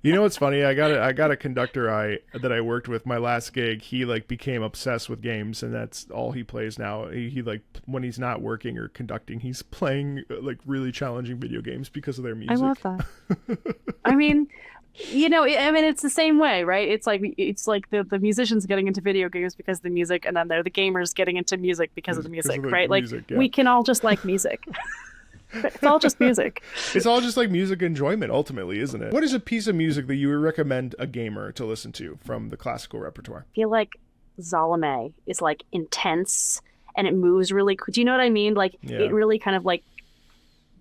[SPEAKER 1] you know what's funny? I got a conductor that I worked with my last gig. He like became obsessed with games, and that's all he plays now. He like, when he's not working or conducting, he's playing like really challenging video games because of their music.
[SPEAKER 2] I love that. I mean, you know, I mean, it's the same way, right? It's like the musicians getting into video games because of the music, and then they're the gamers getting into music because of the music, right? Music, like we can all just like music. It's all just music.
[SPEAKER 1] It's all just like music enjoyment, ultimately, isn't it? What is a piece of music that you would recommend a gamer to listen to from the classical repertoire?
[SPEAKER 2] I feel like Salome is like intense and it moves really. Do you know what I mean? Like it really kind of like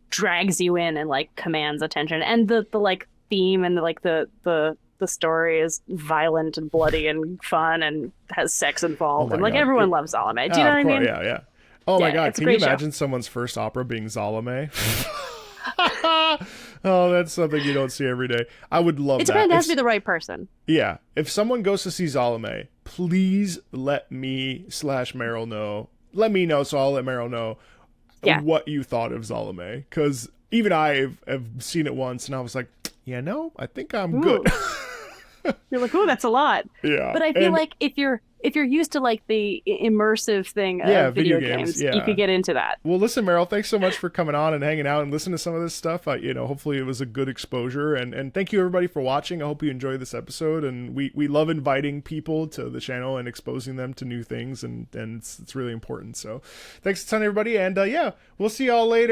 [SPEAKER 2] drags you in and like commands attention. And the like theme and the story is violent and bloody and fun and has sex involved. And like everyone loves Salome. Do you know what I mean?
[SPEAKER 1] Yeah. Oh my God, can you imagine someone's first opera being Salome? Oh, that's something you don't see every day. I would love that.
[SPEAKER 2] It has to be the right person.
[SPEAKER 1] Yeah. If someone goes to see Salome, please let me / Meryl know. Let me know, so I'll let Meryl know what you thought of Salome. Because even I have seen it once, and I was like, I think I'm good.
[SPEAKER 2] You're like, oh, that's a lot.
[SPEAKER 1] Yeah.
[SPEAKER 2] But I feel like if you're used to like the immersive thing of video games, you could get into that.
[SPEAKER 1] Well, listen, Meryl, thanks so much for coming on and hanging out and listening to some of this stuff. Hopefully it was a good exposure, and thank you everybody for watching. I hope you enjoyed this episode, and we love inviting people to the channel and exposing them to new things, and it's really important. So thanks a ton, everybody, and we'll see y'all later.